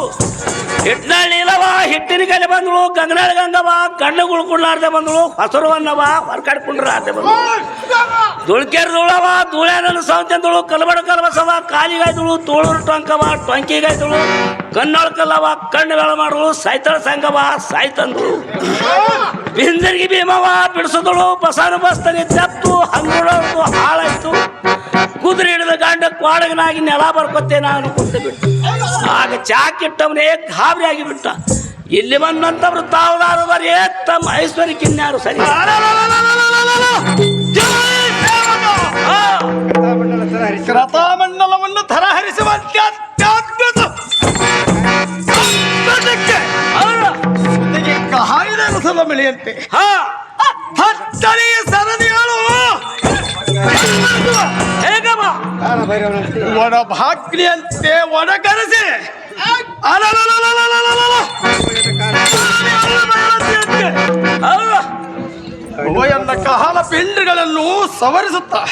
ಹಿಟ್ಟಿನಳ್ಳಿ ನೀಲವ ಹಿಟ್ಟಿನ ಕಲೆ ಬಂದಳು, ಗಂಗನಾಳ ಗಂಗವ ಕಣ್ಣು ಗುಳ್ಕೊಂಡ್ಲಾರ್ದೆ ಬಂದಳು, ಹಸುರವನ್ನವ ಹೊರಕಡ್ಕೊಂಡ್ರಾರ್ದೆ ಬಂದಳು, ದುಳ್ಕೆರ್ದೊಳವ ಧೂಳ್ಯಾನ ಸೌತಂದಳು, ಕಲಬಡ ಕಲಬಸವ ಕಾಲಿಗಾಯ್ದಳು, ತೋಳೂರು ಟೊಂಕವ ಟೊಂಕಿಗಾಯ್ದಳು, ಕಣ್ಣೊಳಕಲ್ಲವ ಕಣ್ಣು ಬೆಳ ಮಾಡಲು, ಸೈತಳ ಸಂಗವ ಸಾಯ್ತಂದಳು, ಬಿಂದರಿಗೆ ಭೀಮವ ಬಿಡಿಸಿದಳು, ಬಸನ ಬಸ್ತನಿ ತೆತ್ತು ಹಂಗುಳದು ಹಾಳಾಯ್ತು, ಕುದುರೆ ಹಿಡಿದ ಗಂಡ ಕ್ವಾಡಗನಾಗಿ ನೆಲ ಬರ್ಕೊತ್ತೆ ನಾನು ಕುಂತು ಬಿಟ್ಟು. ಆಗ ಚಾಕಿಟ್ಟವನೇ ಗಾಬರಿ ಆಗಿಬಿಟ್ಟ. ಇಲ್ಲಿ ಬಂದಂತವ್ರು ತಾವುದಾರವರು ತಮ್ಮ ಐಶ್ವರ್ಯಕ್ಕಿನ್ಯಾರು ಸರಿ. ಕ್ರತಾಮಂಡಲವನ್ನು ಥರಹರಿಸುವ ಕಾಯಿಲೆ ರಸದ ಮೆಳೆಯಂತೆ ಹತ್ತನೆಯ ಸರದಿಗಳು ಒಡ ಭಾಗ್ನಿಯಂತೆ ಒಡಗರಸಿ ಎನ್ನ ಕಹಲ ಪಿಂಡಗಳನ್ನು ಸವರಿಸುತ್ತಾ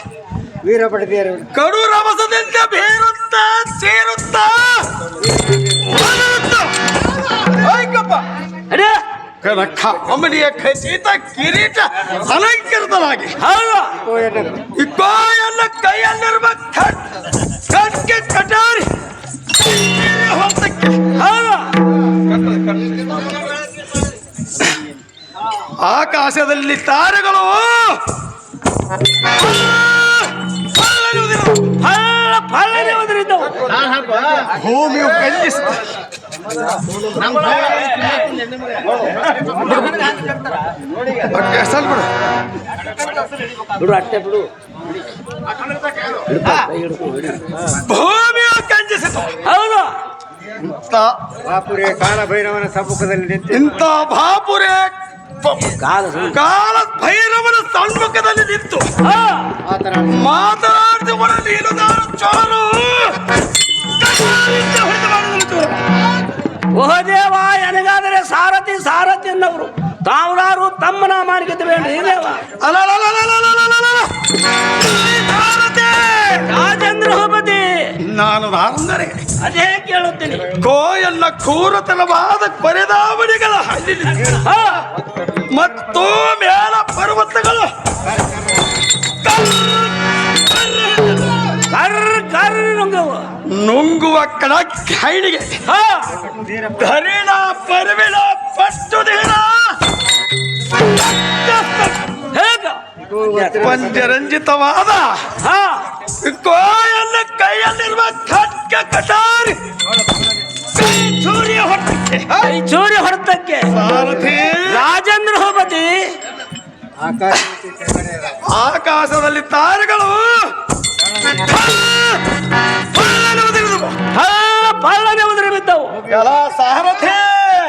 ವೀರಪಡೆದಿಯರು ಕಡು ರಭಸದಿಂದ ಬೇರುತ್ತಾ ಸೇರುತ್ತಾ ಕಾಮಡಿಯ ಖಚಿತ ಕಿರೀಟ ಅಲಂಕರಿಸಲಾಗಿ ಇಕ್ಕೋ ಎಲ್ಲ ಕೈಯಲ್ಲಿರುವ ಖಡ್ಗೆ ಕಟಾರಿ ಹೊತ್ತಕ್ಕೆ ಆಕಾಶದಲ್ಲಿ ತಾರೆಗಳು ಭೂಮಿಯು ಕಂಜಿಸುತ್ತೆ. ಭೂಮಿಯು ಕಂಜಿಸಿತು. ಹೌದು, ಬಾಪುರೆ ಕಾಲ ಭೈರವನ ಸಮ್ಮುಖದಲ್ಲಿ ನಿಂತು ಇಂಥ ಬಾಪುರೆ ಕಾಲ ಭೈರವನ ಸಮ್ಮುಖದಲ್ಲಿ ನಿಂತು ಮಾತನಾಡಿದವರ ನೀನುದಾರು ಚೋರು. ಓಹ ದೇವ, ನನಗಾದರೆ ಸಾರಥಿ ಸಾರಥಿ ಅನ್ನವರು ತಾವುದಾರು ತಮ್ಮ ನಾಮಾನಿಗೆ ಬೇಡ್ರಿ ದೇವ. ರಾಜೇಂದ್ರ ಭೂಪತಿ, ನಾನು ಅಂದರೆ ಅದೇ ಕೇಳುತ್ತೀನಿ. ಕೋಯಲ್ಲ ಕ್ರೂರತನವಾದ ಪರಿದಾವಣಿಗಳ ಹಳ್ಳಿ ಮತ್ತು ಮೇಲ ಪರ್ವತಗಳು ನುಂಗುವ ಕಣಕ್ಕೆ ಧರಿಣ ಪರ್ವಿಳ ಪಟ್ಟು ದಿನ ಪಂಚರಂಜಿತವಾದ ಕೋಯಲ್ಲ ಕೈಯಲ್ಲಿರುವ ಖಡ್ಗ ಕಟಾರಿ ಚೂರಿ ಹೊಡೆತಕ್ಕೆ ರಾಜೇಂದ್ರ ಭೂಪತಿ, ಆಕಾಶದಲ್ಲಿ ತಾರೆಗಳು ಪಳ್ಳನೆ ಉದುರಿ ಬಿದ್ದವು. ಸಾರಥಿ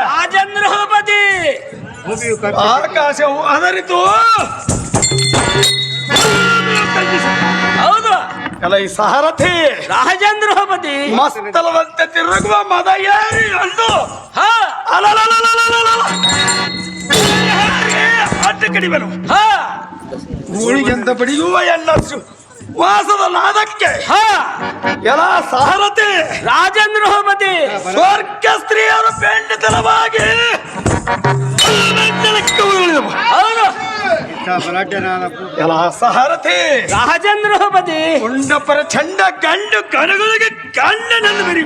ರಾಜೇಂದ್ರ ಭೂಪತಿ, ಆಕಾಶವು ಅದರಿತು. ಹೌದು, ಕಲ ಈ ಸಾರಥಿ ರಾಜೇಂದ್ರ ಭೂಪತಿ ಮಸ್ತಲದಂತೆ ತಿರುಗುವ ಮದ ಏರಿ ಅಂದು ಅಡ್ಡ ಕಡಿಮೆನು ಊಳಿಗೆಂದ ಬಡಿಯುವ ಎನ್ನ ವಾಸದ ನಾದಕ್ಕೆ ಎಲ್ಲ ಸಾರಥಿ ರಾಜೇಂದ್ರ ಭೂಪತಿ ಸ್ವರ್ಗ ಸ್ತ್ರೀಯರು ಪೆಂಡಿತನವಾಗಿ ಹೌದು ಎಲ್ಲ ಸಾರಥಿ ರಾಜೇಂದ್ರೋಪತಿ ಉಂಡಪರ ಚಂಡ ಗಂಡು ಕಣಗಳಿಗೆ ಗಂಡನನ್ನು ಬಿರಿ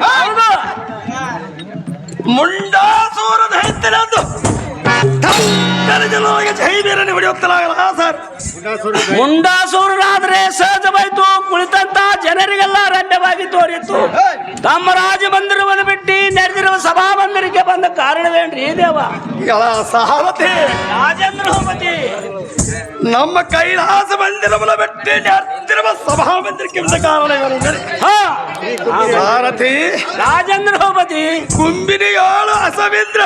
ಮುಂಡಾಸೂರದ ಹೆತ್ತನಂದು ಜೈವೀರನ್ನು ಹೊಡೆಯುತ್ತಲಾಗಲ್ಲ ಸರ್. ಮುಂಡಾಸೂರನಾದ್ರೆ ಸಹಜವಾಯ್ತು, ಕುಳಿತಂತ ಜನರಿಗೆಲ್ಲ ರಮ್ಯವಾಗಿ ತೋರಿತ್ತು. ತಮ್ಮ ರಾಜ ಮಂದಿರವನ್ನು ಬಿಟ್ಟು ನಡೆದಿರುವ ಸಭಾ ಮಂದಿರಕ್ಕೆ ಬಂದ ಕಾರಣವೇನ್ರಿ ದೇವ? ಎಲ್ಲ ಸಾರಥಿ ರಾಜೇಂದ್ರೋಪತಿ ನಮ್ಮ ಕೈಲಾಸ ಮಂದಿರವನ್ನು ಬಿಟ್ಟು ನಡೆದಿರುವ ಸಭಾ ಮಂದಿರಕ್ಕೆ ಬಂದ ಕಾರಣವೇನು? ಸಾರಥಿ ರಾಜೇಂದ್ರೋಪತಿ ಕುಂಬಿನಿಯಾಳು ಅಸಮಿಂದ್ರ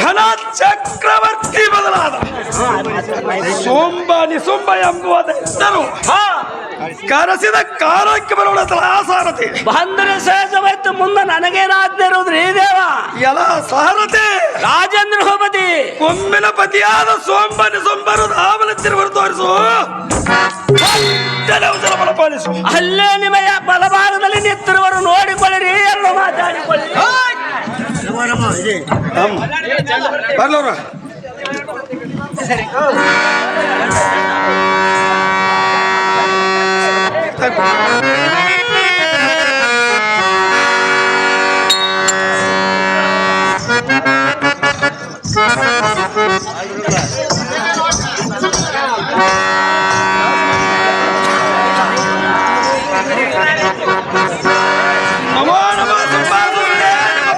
ಘನ ಚಕ್ರವರ್ತಿ ಬದಲಾದ ಸೋಂಬ ನಿಸುಂಬ ಎಂಬುವ ದೈತ್ಯರು ಕರೆಸಿದ ಕಾಲಕ್ಕೆ ಬರೋಣ ಸಾರಥಿ ಬಂದರೆ ಸಹಜವಾಯ್ತು. ಮುಂದೆ ನನಗೇನಾಗ್ತಾ ಇರೋದ್ರಿ ದೇವ? ಎಲ್ಲ ಸಾರಥಿ ರಾಜೇಂದ್ರೋಪತಿ ಕೊಂಬಿನ ಪತಿಯಾದ ಸೋಂಬ ನಿಸುಂಬರು ಧಾವಲತ್ತಿರುವರು ತೋರಿಸು, ಬಲಪಾಲಿಸು. ಅಲ್ಲೇ ನಿಮಯ ಬಲಭಾಗದಲ್ಲಿ ನಿಂತಿರುವರು ನೋಡಿಕೊಳ್ಳಿರಿ, ಎಲ್ಲ ಮಾತಾಡಿಕೊಳ್ಳಿರಿ. ಬರ್ಲವ್ರ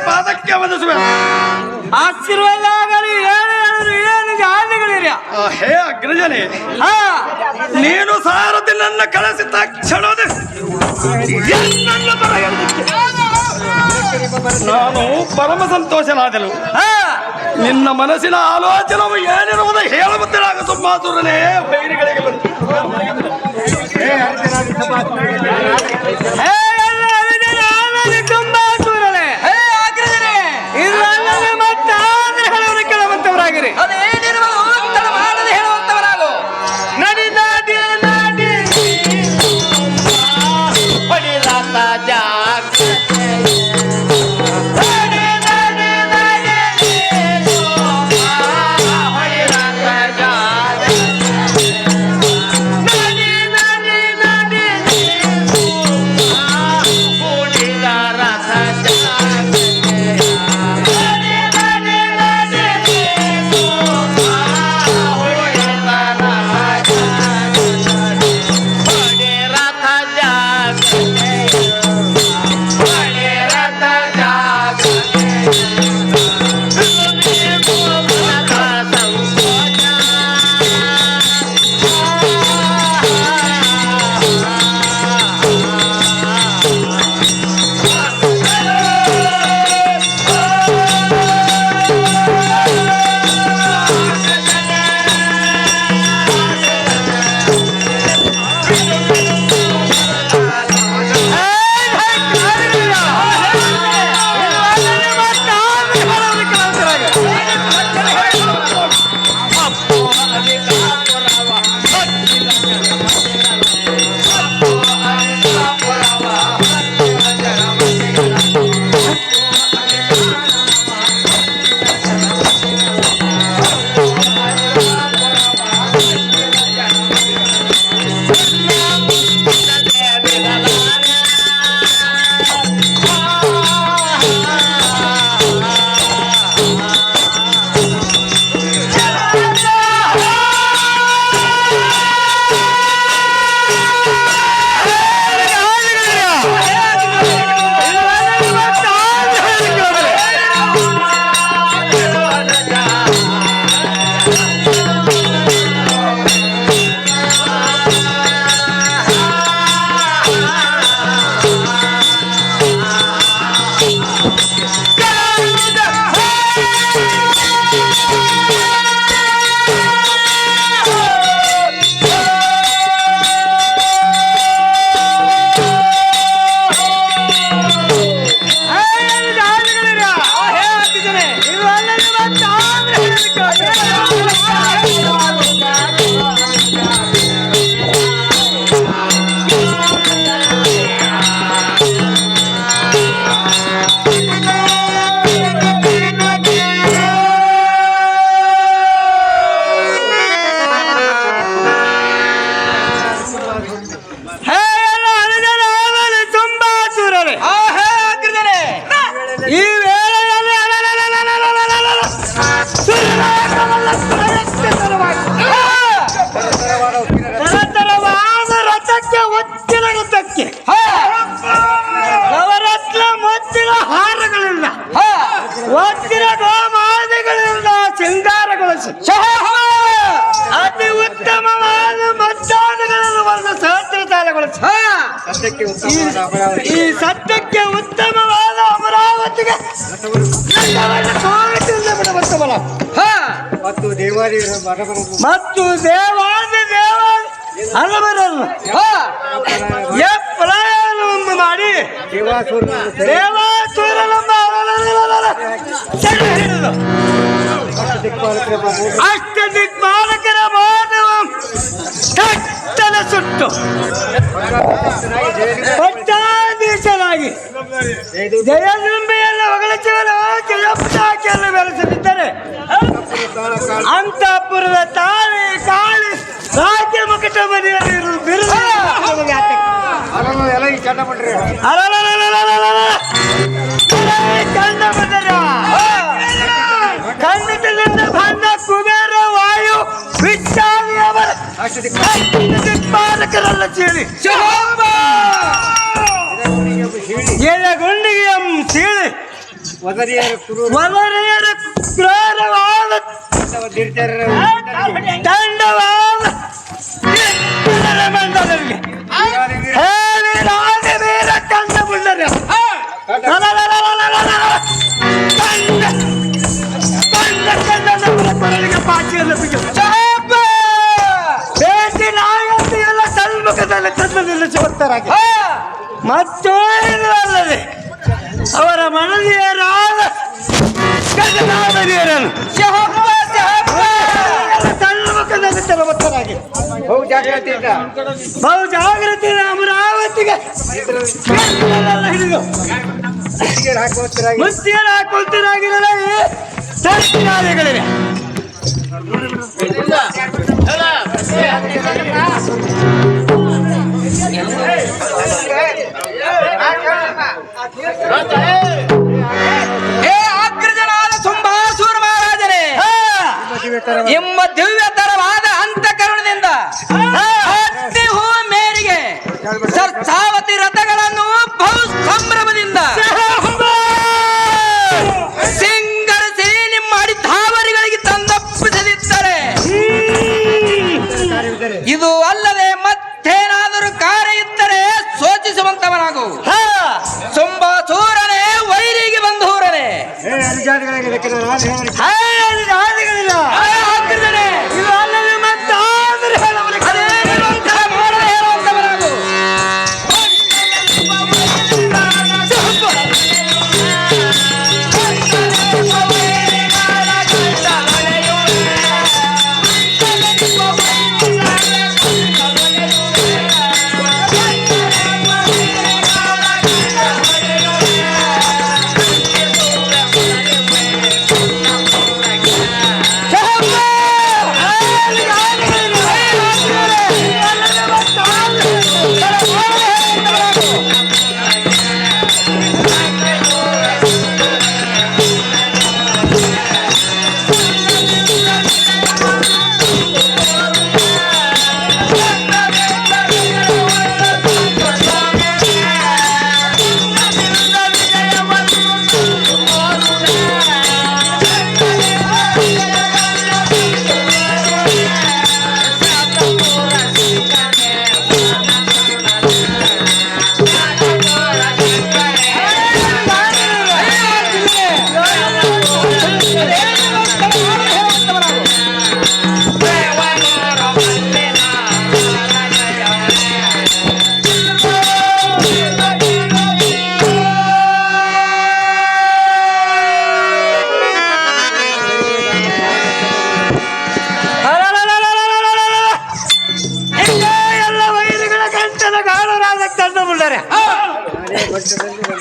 ಪಾದಕ್ಕೆ ವಂದಿಸುವೆ. ಆಶೀರ್ವಾದ ಆಗಲಿ. ಏನು ಜಾಲಿಗಳಿರಿ? ಹೇ ಅಗ್ರಜನೆ, ನೀನು ಸಾರಥಿ ನನ್ನ ಕಳಿಸಿ ತಕ್ಷಣದ ನಾನು ಪರಮ ಸಂತೋಷನಾದೆನು. ನಿನ್ನ ಮನಸ್ಸಿನ ಆಲೋಚನವು ಏನಿರುವುದು ಹೇಳುವುದಿಲ್ಲ ಸುಮ್ಮಾಸುರನೇ. ವೈರಿಗಳಿಗೆ ಬಂದು ಕೇಳುವಂತವರಾಗಿರಿ. ಹೇಳುವಂತವರಾಗು. ಸತ್ಯಕ್ಕೆ ಉತ್ತಮವಾದ ಅಮರಾವತಿ ಈ ಸತ್ಯಕ್ಕೆ ಉತ್ತಮವಾದ ಅಮರಾವತಿಗೆ ಎಲ್ಲವನ್ನು ತೋರಿಸಿದ ಬಿಡಬರ್ತವಲ್ಲ. ಮತ್ತು ದೇವಾಲಯದ ಮರಗಳನ್ನು ಮತ್ತು ದೇವಾದಿ ದೇವ ಹಲವರನ್ನು ಪ್ರಯಾಣವನ್ನು ಮಾಡಿ ದೇವಾಸುರನನ್ನು ದೇವಾಸುರನೆಂಬ ಸೆರೆ ಹಿಡಿದು ಅಷ್ಟದಿಕ್ಪಾಲಕರ ಮಾನವ ಕಟ್ಟಲ ಸುಟ್ಟು ಪಟ್ಟಾಧೀಶರಾಗಿ ಜಯದುಂಬೆಯನ್ನು ಹೊಗಳಿಸುವರು ಜಯಪತಾಕೆಯನ್ನು ಬೆಳೆಸುತ್ತಿದ್ದರೆ ಅಂತಃಪುರದ ತಾಳಿ ಕಾಳಿ ರಾಜ್ಯ ಮುಕಟ ಮನೆಯಲ್ಲಿ ಬಿರುದು ಎಲ್ಲ ಈ ಚಂದ ಮಾಡ್ರಿ ಕಂಡ ಬಂದರ ಖಂಡಿತದಿಂದ ಬಂದ ಕುಬೇರ ವಾಯು ವಿಚ್ಚಾರಿಯವರ ಪಾಲಕರಲ್ಲ ಚೇಳಿ ಗುಂಡಿಗೆ ಸೀಳಿ ವದರಿಯರ ವದರಿಯರ ಕ್ರೂರವಾದ ತಂಡವಾದ ಮಂಡಲರಿಗೆ ಹೇಳಿ ರಾಜ ವೀರ ಕಂಡ ಮುಂಡರ ಕೊರಳಿಗೆ ಪಾಚಿಯನ್ನು ಬೇಟಿ ನಾಯಂತ ಎಲ್ಲ ಸನ್ಮುಖದಲ್ಲಿ ತಂದು ನಿಲ್ಲಿಸುವಂತರಾಗಿ ಮತ್ತು ಅಲ್ಲದೆ ಅವರ ಮನದಿಯರಾದ ಗಜನಾಮದಿಯರನ್ನು ಸನ್ಮುಖದಲ್ಲಿ ತರುವಂತರಾಗಿ ಬಹು ಜಾಗ್ರತೆಯಿಂದ ಬಹು ಜಾಗೃತಿಯಿಂದ ಅಮರಾವತಿಗೆ ಹಿಡಿದು ಹಾಕುವಂತರಾಗಿ ಮುಸ್ತಿಯರು ಹಾಕುವಂತರಾಗಿರಲ್ಲ ಸರ್ಕಾರಿಗಳಿವೆ ಅಗ್ರಜನಾದ ಸುಂಬಾಸುರ ಮಹಾರಾಜರೇ, ನಿಮ್ಮ ದಿವ್ಯತರವಾದ ಅಂತಃಕರಣದಿಂದ ಅಗ್ನಿ ಹೂ ಮೇರೆಗೆ ಸರ್ಸಾವತಿ ರಥಗಳನ್ನು ಬಹು ಸಂಭ್ರಮದಿಂದ ಸಿಂಗರಿಸಿ ನಿಮ್ಮ ಅಡಿಧಾವರಿಗಳಿಗೆ ತಂದೊಪ್ಪಿಸದಿದ್ದರೆ ಇದು ಅಲ್ಲದೆ ಮತ್ತೇನಾದರೂ ಕಾರ್ಯ ಇದ್ದರೆ ಸೂಚಿಸುವಂತವನಾಗು. ಸುಂಬಾಸೂರನೇ ವೈರಿಗೆ ಬಂಧೂರನೇ ಇದು ಅಲ್ಲದೆ ಮತ್ತಾದರೂ ಹೇಳುವಂತವನಾಗು.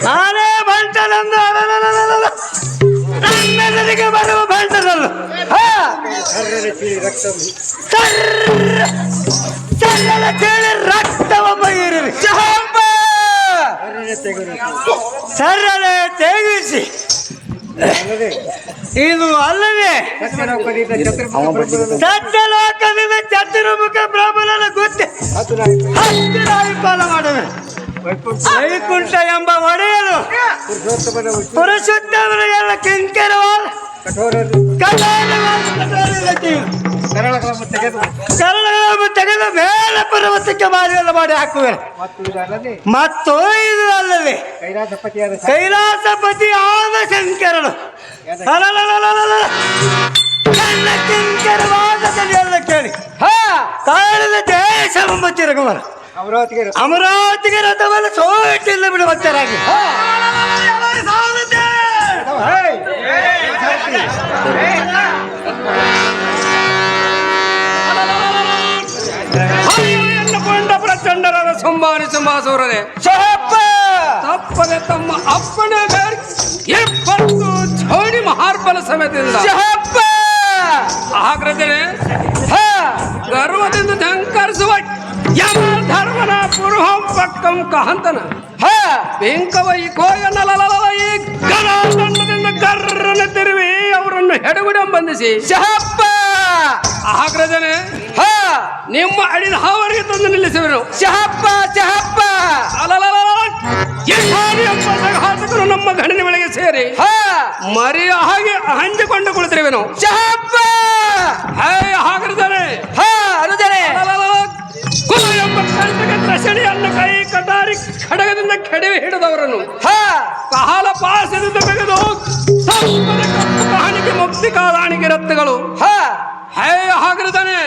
ನಾನೇ ಬಂಟನಂದು ನನ್ನೆದುರಿಗೆ ಬರುವ ಬಂಟನಲ್ಲ ಸರಳ ಕೇಳಿ ರಕ್ತವೊಬ್ಬ ಇರಿರಿ ಸರಳ ತೆಗಿಸಿ ಇದು ಅಲ್ಲದೆ ಸತ್ಯಲೋಕದಿಂದ ಚತುರ್ಮುಖ ಬ್ರಾಹ್ಮಣನ ಗುದ್ದೆ ಪಾಲ ಮಾಡುವೆ ವೈಕುಂಠ ಎಂಬ ಒಡೆಯಲು ಪುರುಷೋತ್ತಮನ ಎಲ್ಲ ಕಿಂಕರವಾದ ಕಠೋರ ಕರಳಗಳನ್ನು ತೆಗೆದು ಕರಳಗಳನ್ನು ತೆಗೆದು ಮೇಲೆ ಪರ್ವತಕ್ಕೆ ಮಾರಿಯಲ್ಲ ಮಾಡಿ ಹಾಕುವೆನು. ಮತ್ತು ಇದು ಅಲ್ಲದೆ ಕೈಲಾಸಪತಿ ಆದ ಶಂಕರನು ನನ್ನ ಕಿಂಕರವಾದದಲ್ಲಿ ಎಲ್ಲ ಕೇಳಿ ಕಾಣದ ದೇಶವೆಂಬ ತಿರುಗುವನು ಅಮರಾವತಿಗೆ ರಥವನ್ನು ಸೋಟಿಲ್ಲ ಬಿಡುವಂತರಾಗಿ ಕೊಂಡ ಪ್ರಚಂಡರಾದ ಸಂಭಾವನೆ ಸಂಭಾಸುರನೇ ತಪ್ಪದೆ ತಮ್ಮ ಅಪ್ಪನ ಎಪ್ಪತ್ತು ಛೋಡಿ ಮಹಾರ್ಬಲ ಸಮೇತದಿಂದ ಆಗ್ರಜನೆ ಗರ್ವದಿಂದ ಧಂಕರಿಸುವ ಯಮ ಧರ್ಮನ ಪುರುಹಂ ಪಕ್ಕಂ ಕಹಂತನ ಬೆಂಕವ ಈ ಕೋಯನಲಲಲ ಈ ಗಣದಂಡದಿಂದ ಗರ್ರನ ತಿರುವಿ ಅವರನ್ನು ಹೆಡಗುಡ ಬಂಧಿಸಿ ಆಗ್ರಜನೆ ನಿಮ್ಮ ಅಡಿದ ಹಾವರಿಗೆ ತಂದು ನಿಲ್ಲಿಸುವರು ಘಾತಕರು ನಮ್ಮ ಗಣನೆ ಒಳಗೆ ಸೇರಿ ಮರಿಯ ಹಾಗೆ ಹಂಚಿಕೊಂಡು ಕುಳಿತಿರುವೆನು ಹಾಗಿರ್ತಾನೆ ಕುಲ ಎಂಬ ರಸಣಿಯನ್ನು ಕೈ ಕಟಾರಿ ಖಡಗದಿಂದ ಕೆಡವಿ ಹಿಡಿದವರನ್ನು ಕಾಲ ಪಾಸದಿಂದ ತೆಗೆದು ಕಾಣಿಕೆ ಮುಕ್ತಿ ಕಾಲಾಣಿಕೆ ರತ್ನಗಳು ಹಾಗಿರ್ತಾನೆ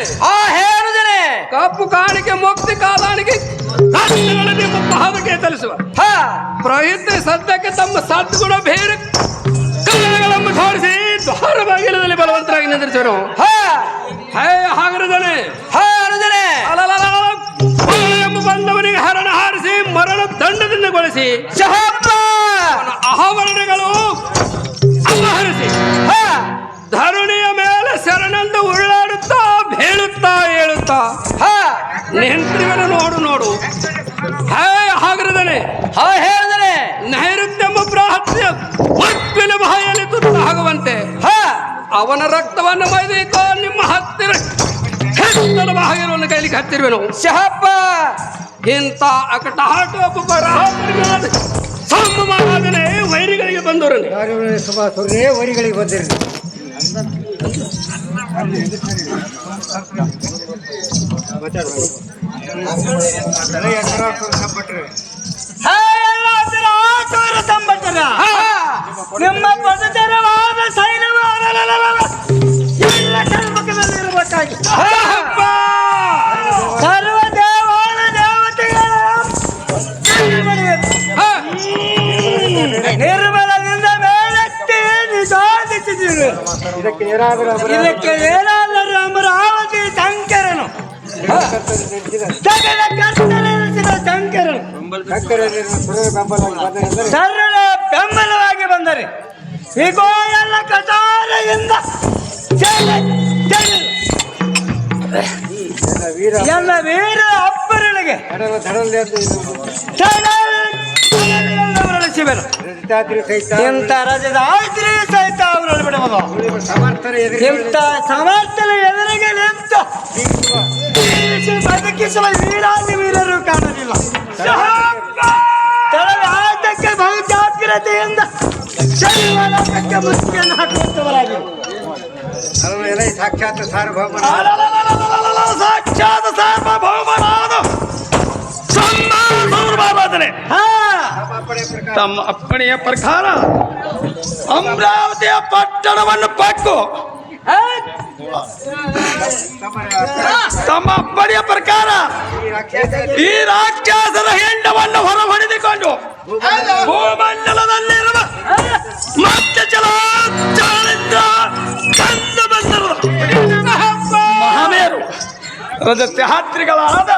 ಕಪ್ಪು ಕಾಣಿಕೆ ಮುಕ್ತಿ ಕಾಲಾಣಿಕೆ ನಿಮ್ಮ ಪಾದಕ್ಕೆ ತಲಿಸುವ ಪ್ರಯುಕ್ತ ಸದ್ಯಕ್ಕೆ ತಮ್ಮ ಸದ್ಗುಣ ಬೇರೆ ಕನ್ನಡಗಳನ್ನು ತೋರಿಸಿ ದ್ವಾರ ಬಾಗಿಲದಲ್ಲಿ ಬಲವಂತರಾಗಿ ನಿಂದಿರಿಸರು ಹಾಗಿರುತ್ತಾನೆ ಎಂಬ ಬಂದವನಿಗೆ ಹರಣ ಹಾರಿಸಿ ಮರಣ ದಂಡದಿಂದ ಗೊಳಿಸಿ ಆವರಣಗಳು ಅಪಹರಿಸಿ ಧರುಣಿಯ ಮೇಲೆ ಶರಣಂದು ಉರುಳಾಡುತ್ತಾ ಬೇಳುತ್ತಾ ಹೇಳುತ್ತಾ ನಿಂತ್ರಿವನು ನೋಡು ಹಾಗಿರದನೆ ನೈಋತ್ಯ ಬ್ರಾಹ್ಯ ಒಪ್ಪಿನ ಬಾಯಲ್ಲಿ ತುತ್ತಾಗುವಂತೆ ಅವನ ರಕ್ತವನ್ನು ಮೈದೈಕೋ ನಿಮ್ಮ ಹತ್ತಿರ ಹೆತ್ತನ ಬಾಗಿಲನ್ನು ಕೈಲಿಗೆ ಹತ್ತಿರುವೆನು ಇಂಥ ಅಕಟಾಟ ಸಂಭ್ರಮಾದನೆ ವೈರಿಗಳಿಗೆ ಬಂದವರನ್ನು ವರಿಗಳಿಗೆ ಬಂದಿರಿ ನಿಮ್ಮ ಪದಚರವಾದ ಸೈನ್ಯವು ಎಲ್ಲ ಕರ್ಮಕದಲ್ಲಿರಬೇಕಾಗಿ ಸರ್ವ ದೇವಾಲ ದೇವತೆಗಳ ನಿರ್ಮಲದಿಂದ ಮೇಲಕ್ಕೆ ನಿಧಾನಿಸಿದರು. ಇದಕ್ಕೆ ಏನಾದರೂ ಅಮರಾವತಿ ಶಂಕರನು ಶಂಕರನು ಬೆಂಬಲವಾಗಿ ಬಂದರೆ ಈಗೋ ಎಲ್ಲ ಕಟಾರೆಯಿಂದ ಎಲ್ಲ ವೀರ ಅಪ್ಪರಳಿಗೆ ಇಂಥ ರಜದ ಆಯ್ತ್ರಿ ಸಹಿತ ಅವರಲ್ಲಿ ಬಿಡಬಹುದು. ಇಂಥ ಸಮರ್ಥನೆ ಎದುರಿಗೆ ನಿಂತು ಬದುಕಿಸುವ ವೀರಾದಿ ವೀರರು ಕಾಣಲಿಲ್ಲ. ತಳದ ಆಟಕ್ಕೆ ಬಹುಜಾಗ್ರತೆಯಿಂದ ಶರೀರಕ್ಕೆ ಮುಚ್ಚಿಗೆಯನ್ನು ಹಾಕುವಂತವರಾಗಿ ಸಾಕ್ಷಾತ್ ಸಾರ್ವಭೌಮ ಸಾರ್ವಭೌಮನಾದ ತಮ್ಮ ಅಪ್ಪಣೆಯ ಪ್ರಕಾರ ಅಮರಾವತಿಯ ಪಟ್ಟಣವನ್ನು ಪಕ್ಕು ತಮ್ಮ ಅಪ್ಪಣೆಯ ಪ್ರಕಾರ ಈ ರಾಕ್ಷಸರ ಹೆಂಡವನ್ನು ಹೊರಹೊಡೆದುಕೊಂಡು ಭೂಮಂಡಲದಲ್ಲಿರುವ ಮತ್ತೆ ಜಲಚಾರದಿಂದ ಕಂಡು ಬಂದರು ಮಹಾಮೇರು ರಜತ್ಯಾತ್ರಿಗಳಾದ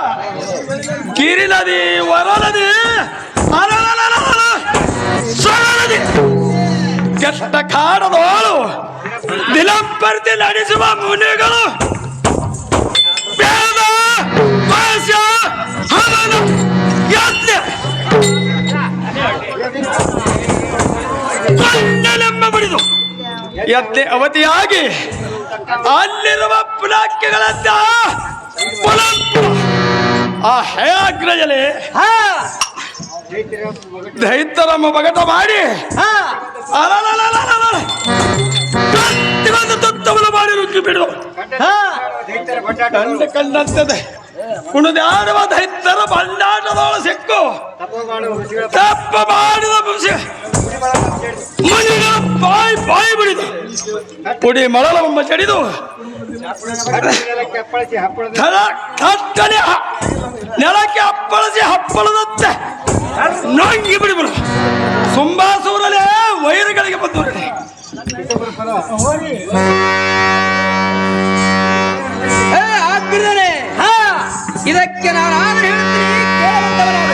ಗಿರಿ ನದಿ ವರನದಿ ಸ್ವರನದಿ ಕೆಟ್ಟ ಕಾಡದೋಳು ದಿನಂಪ್ರತಿ ನಡೆಸುವ ಮುನಿಗಳು ವೇದ ಭಾಷ್ಯ ಹವನ ಯಜ್ಞ ಕೊಂಡಲೆಂಬ ಬಡಿದು ಯಜ್ಞೆ ಅವಧಿಯಾಗಿ ಅಲ್ಲಿರುವ ಪುಲಾಕ್ಯಗಳಂತ ಆ ಹೇಗ್ರಜಲೆ ದೈತ್ಯರಮ್ಮ ಬಗಟ ಮಾಡಿ ಇವತ್ತು ತುತ್ತವನ್ನು ಮಾಡಿ ರುಚಿ ಬಿಡು. ದೈತ್ಯರ ಭಂಡಾಟ ಕಂಡು ಕಂಡಂತದೆ ಕುಣಿದಾಡುವ ದೈತ್ಯರ ಬಂಡಾಟದೊಳ ಸಿಕ್ಕು ತಪ್ಪು ಮಾಡುವ ಋಷಿಗಳ ತಪ್ಪ ಮಾಡಿದ ಮನಿಗಳ ಬಾಯಿ ಬಿಡಿದು ಪುಡಿ ಮಳಲವೊಮ್ಮ ಚಡಿದು ನೆಲಕ್ಕೆ ಅಪ್ಪಳಿಸಿ ಹಪ್ಪಳದ ಕಟ್ಟನೆ ನೆಲಕ್ಕೆ ಅಪ್ಪಳಿಸಿ ಹಪ್ಪಳದಂತೆ ನಂಗಿ ಬಿಡಿಬಿಡು. ಸುಂಬಾಸೂರಲ್ಲೇ ವೈರುಗಳಿಗೆ ಬಂದು ಆಗ್ಬಿಡ್ತಾನೆ. ಇದಕ್ಕೆ ನಾನು ಆದ್ರೆ ಹೇಳ್ತೀನಿ, ಕೇಳುವಂತವನಾಗು.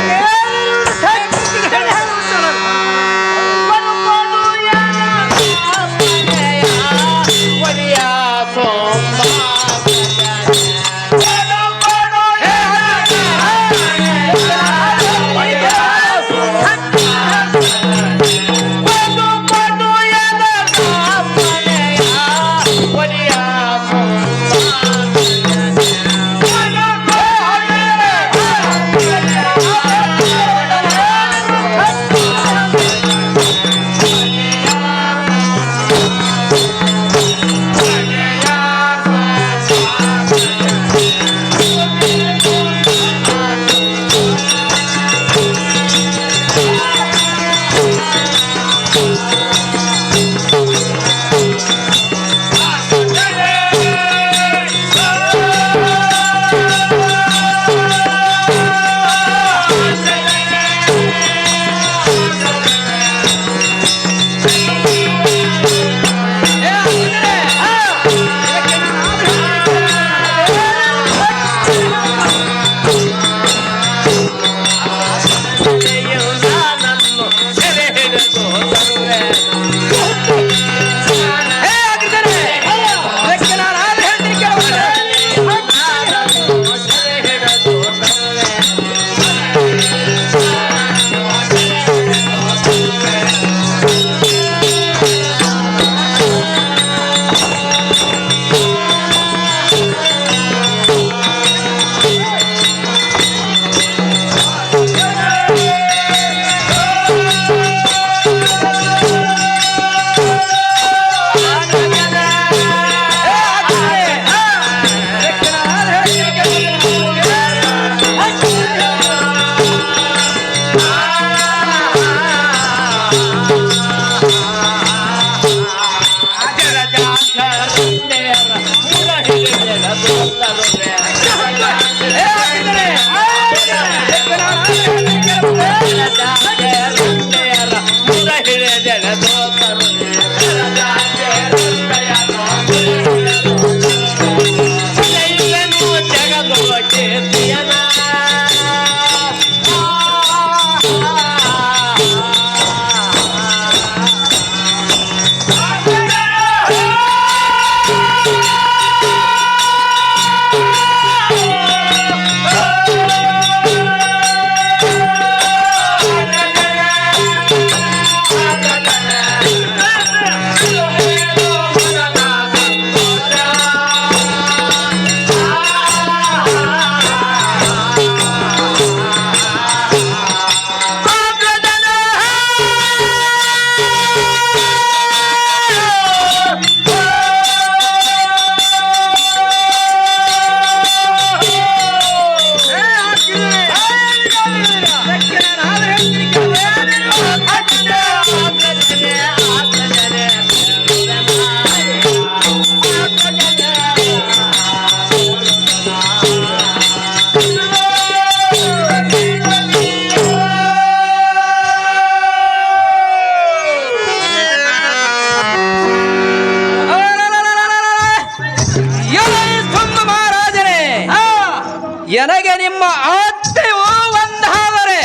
ನನಗೆ ನಿಮ್ಮ ಆತ್ತೆಯು ಒಂದಾದರೆ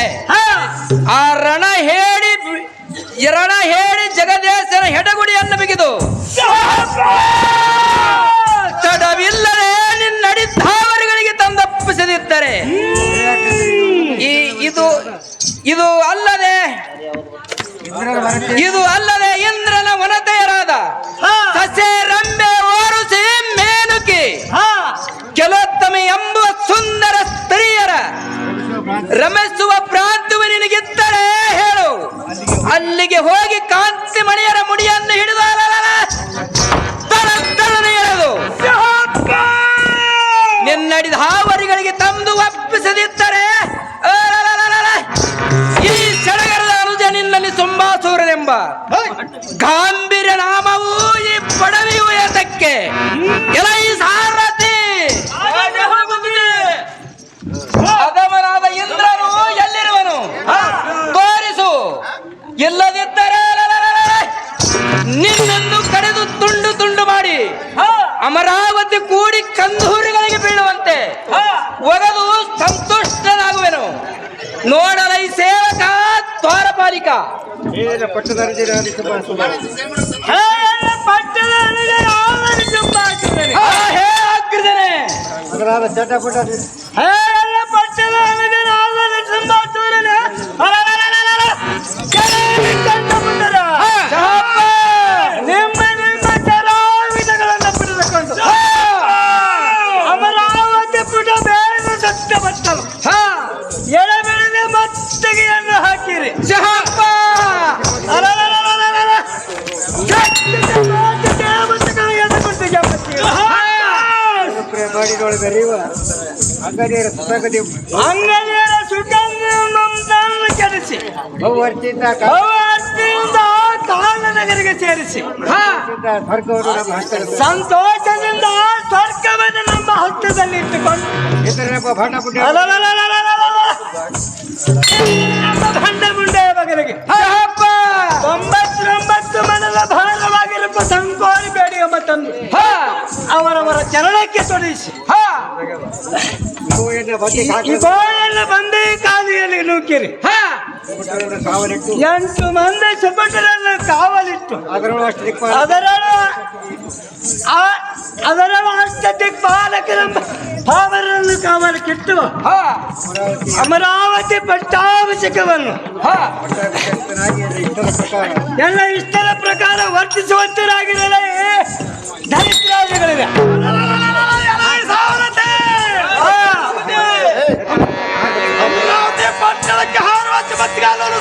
ಆ ರಣ ಹೇಳಿ ಜಗದೇಶನ ಹೆಡಗುಡಿಯನ್ನು ಬಿಗಿದು ತಡವಿಲ್ಲದೆ ನಿನ್ನಡಿದ್ದಾವರಿಗಳಿಗೆ ತಂದಪ್ಪಿಸದಿದ್ದರೆ ಇದು ಅಲ್ಲದೆ ಇಂದ್ರನ ವನತೆಯರಾದ ಸಸ್ಯ ರಂಬೆ ಓರುಸಿ ಮೇನುಕಿ ಕೆಲವೊತ್ತಮೆ ಎಂಬುವ ಸುಂದರ ಸ್ತ್ರೀಯರ ರಮಿಸುವ ಪ್ರಾಂತ್ಯವು ನಿನಗಿದ್ದರೆ ಹೇಳು, ಅಲ್ಲಿಗೆ ಹೋಗಿ ಕಾಂತಿ ಮಣಿಯರ ಮುಡಿಯನ್ನು ಹಿಡಿದ ಗಾಂಭೀರ್ಯ ನಾಮವು ಈ ಪಡವಿಯು ಏತಕ್ಕೆ ಎಲೈ ಸಾರಥಿ ಅಧಮನಾದ ಇಂದ್ರನು ಎಲ್ಲಿರುವನು ತೋರಿಸು, ಇಲ್ಲದಿದ್ದರೆ ನಿನ್ನನ್ನು ಕಡೆದು ತುಂಡು ತುಂಡು ಮಾಡಿ ಅಮರಾವತಿ ಕೂಡಿ ಕಂದೂರಿಗಳಿಗೆ ಬೀಳುವಂತೆ ಒಗದು ಸಂತುಷ್ಟನಾಗುವೆನು. ನೋಡಲೈ ಸೇವಕ ದ್ವಾರಪಾಲಿಕ. ಹೇ ಅಗ್ರಜನೆ, ನಿಮ್ಮ ಚರಾವಿಧಗಳನ್ನು ಪಡೆದುಕೊಂಡು ಅಮರಾವತಿ ಪುಟ ಬೇಗ ಸತ್ತ ಬತ್ತಲು ಎಳೆಬೆಳೆದ ಮತ್ತಿಗೆಯನ್ನು ಹಾಕಿರಿ. ಅಂಗಡಿಯರ ಸುಗಂಧ ಕೆಡಿಸಿ ಕಾಲನಗರಿಗೆ ಸೇರಿಸಿ ಸಂತೋಷದಿಂದ ಸ್ವರ್ಗವನ್ನು ನಮ್ಮ ಹಸ್ತದಲ್ಲಿ ಇಟ್ಟುಕೊಂಡು ಭಂಡ ಮುಂಡೆಯ ಬಗಲಿಗೆ 99 ಮನದ ಭಾರವಾಗಿರುವ ಸಂಕೋರಿ ಬೇಡಿ ಎಂಬ ತಂದು ಅವರವರ ಚರಣಕ್ಕೆ ತೊಡಿಸಿ ಈ ಗೋಯನ್ನು ಬಂದೇ ಕಾಲಿಯಲ್ಲಿ ನೂಕಿರಿ. 8 ಮಂದಿ ಸುಪಟರನ್ನು ಕಾವಲಿಟ್ಟು ಅದರ ಅಷ್ಟ ದಿಕ್ಪಾಲಕರೆಂಬ ಭಾವರನ್ನು ಕಾವಲಿಟ್ಟಿರುವ ಅಮರಾವತಿ ಪಟ್ಟಾಭಿಷೇಕವನ್ನು ಎಲ್ಲ ಇಷ್ಟರ ಪ್ರಕಾರ ವರ್ತಿಸುವಂತರಾಗಿರಲೇ ದರಿದ್ರಾದಿಗಳಿವೆ. ಪಟ್ಟಣಕ್ಕೆ ಹಾರುವ ಮತ್ತಿಗಾಲರು